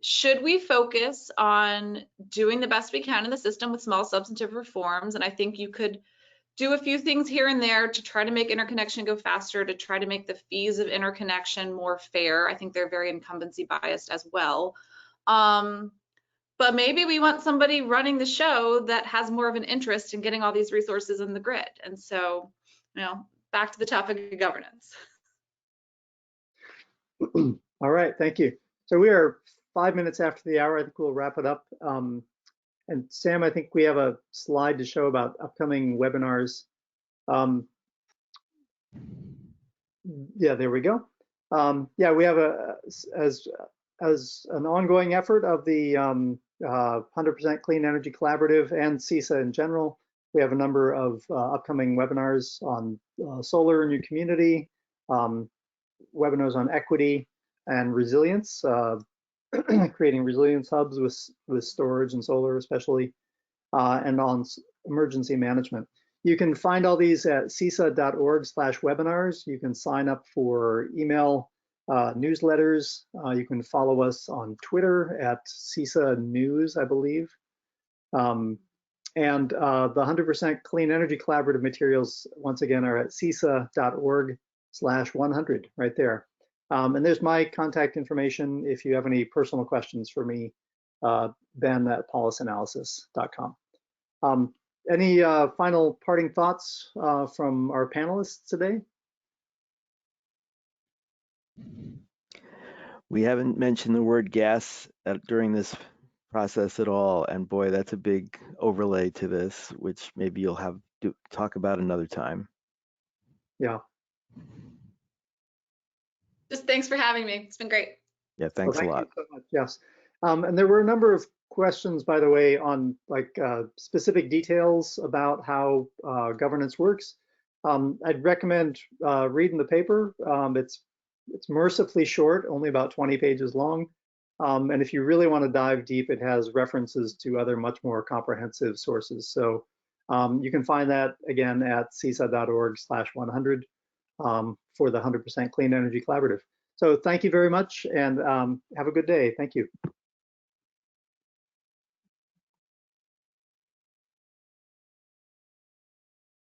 should we focus on doing the best we can in the system with small substantive reforms? And I think you could do a few things here and there to try to make interconnection go faster, to try to make the fees of interconnection more fair. I think they're very incumbency biased as well. But maybe we want somebody running the show that has more of an interest in getting all these resources in the grid. And so, back to the topic of governance. All right, thank you. So we are 5 minutes after the hour. I think we'll wrap it up. And Sam, I think we have a slide to show about upcoming webinars. Yeah, there we go. Yeah, we have as an ongoing effort of the 100% Clean Energy Collaborative and CISA in general, we have a number of upcoming webinars on solar in your community, webinars on equity and resilience, creating resilience hubs with storage and solar especially, and on emergency management. You can find all these at cisa.org/webinars. You can sign up for email newsletters. You can follow us on Twitter at CISA News, I believe. And the 100% Clean Energy Collaborative materials, once again, are at cisa.org/100, right there. And there's my contact information if you have any personal questions for me, ben@polisanalysis.com. Any final parting thoughts from our panelists today? We haven't mentioned the word gas during this process at all, and boy, that's a big overlay to this, which maybe you'll have to talk about another time. Yeah. Just thanks for having me. It's been great. Yeah, thanks a lot. Thank you so much. Yes. And there were a number of questions, by the way, on like specific details about how governance works. I'd recommend reading the paper. It's mercifully short, only about 20 pages long. And if you really want to dive deep, it has references to other much more comprehensive sources. So you can find that again at cisa.org/100 for the 100% Clean Energy Collaborative. So thank you very much and have a good day. Thank you.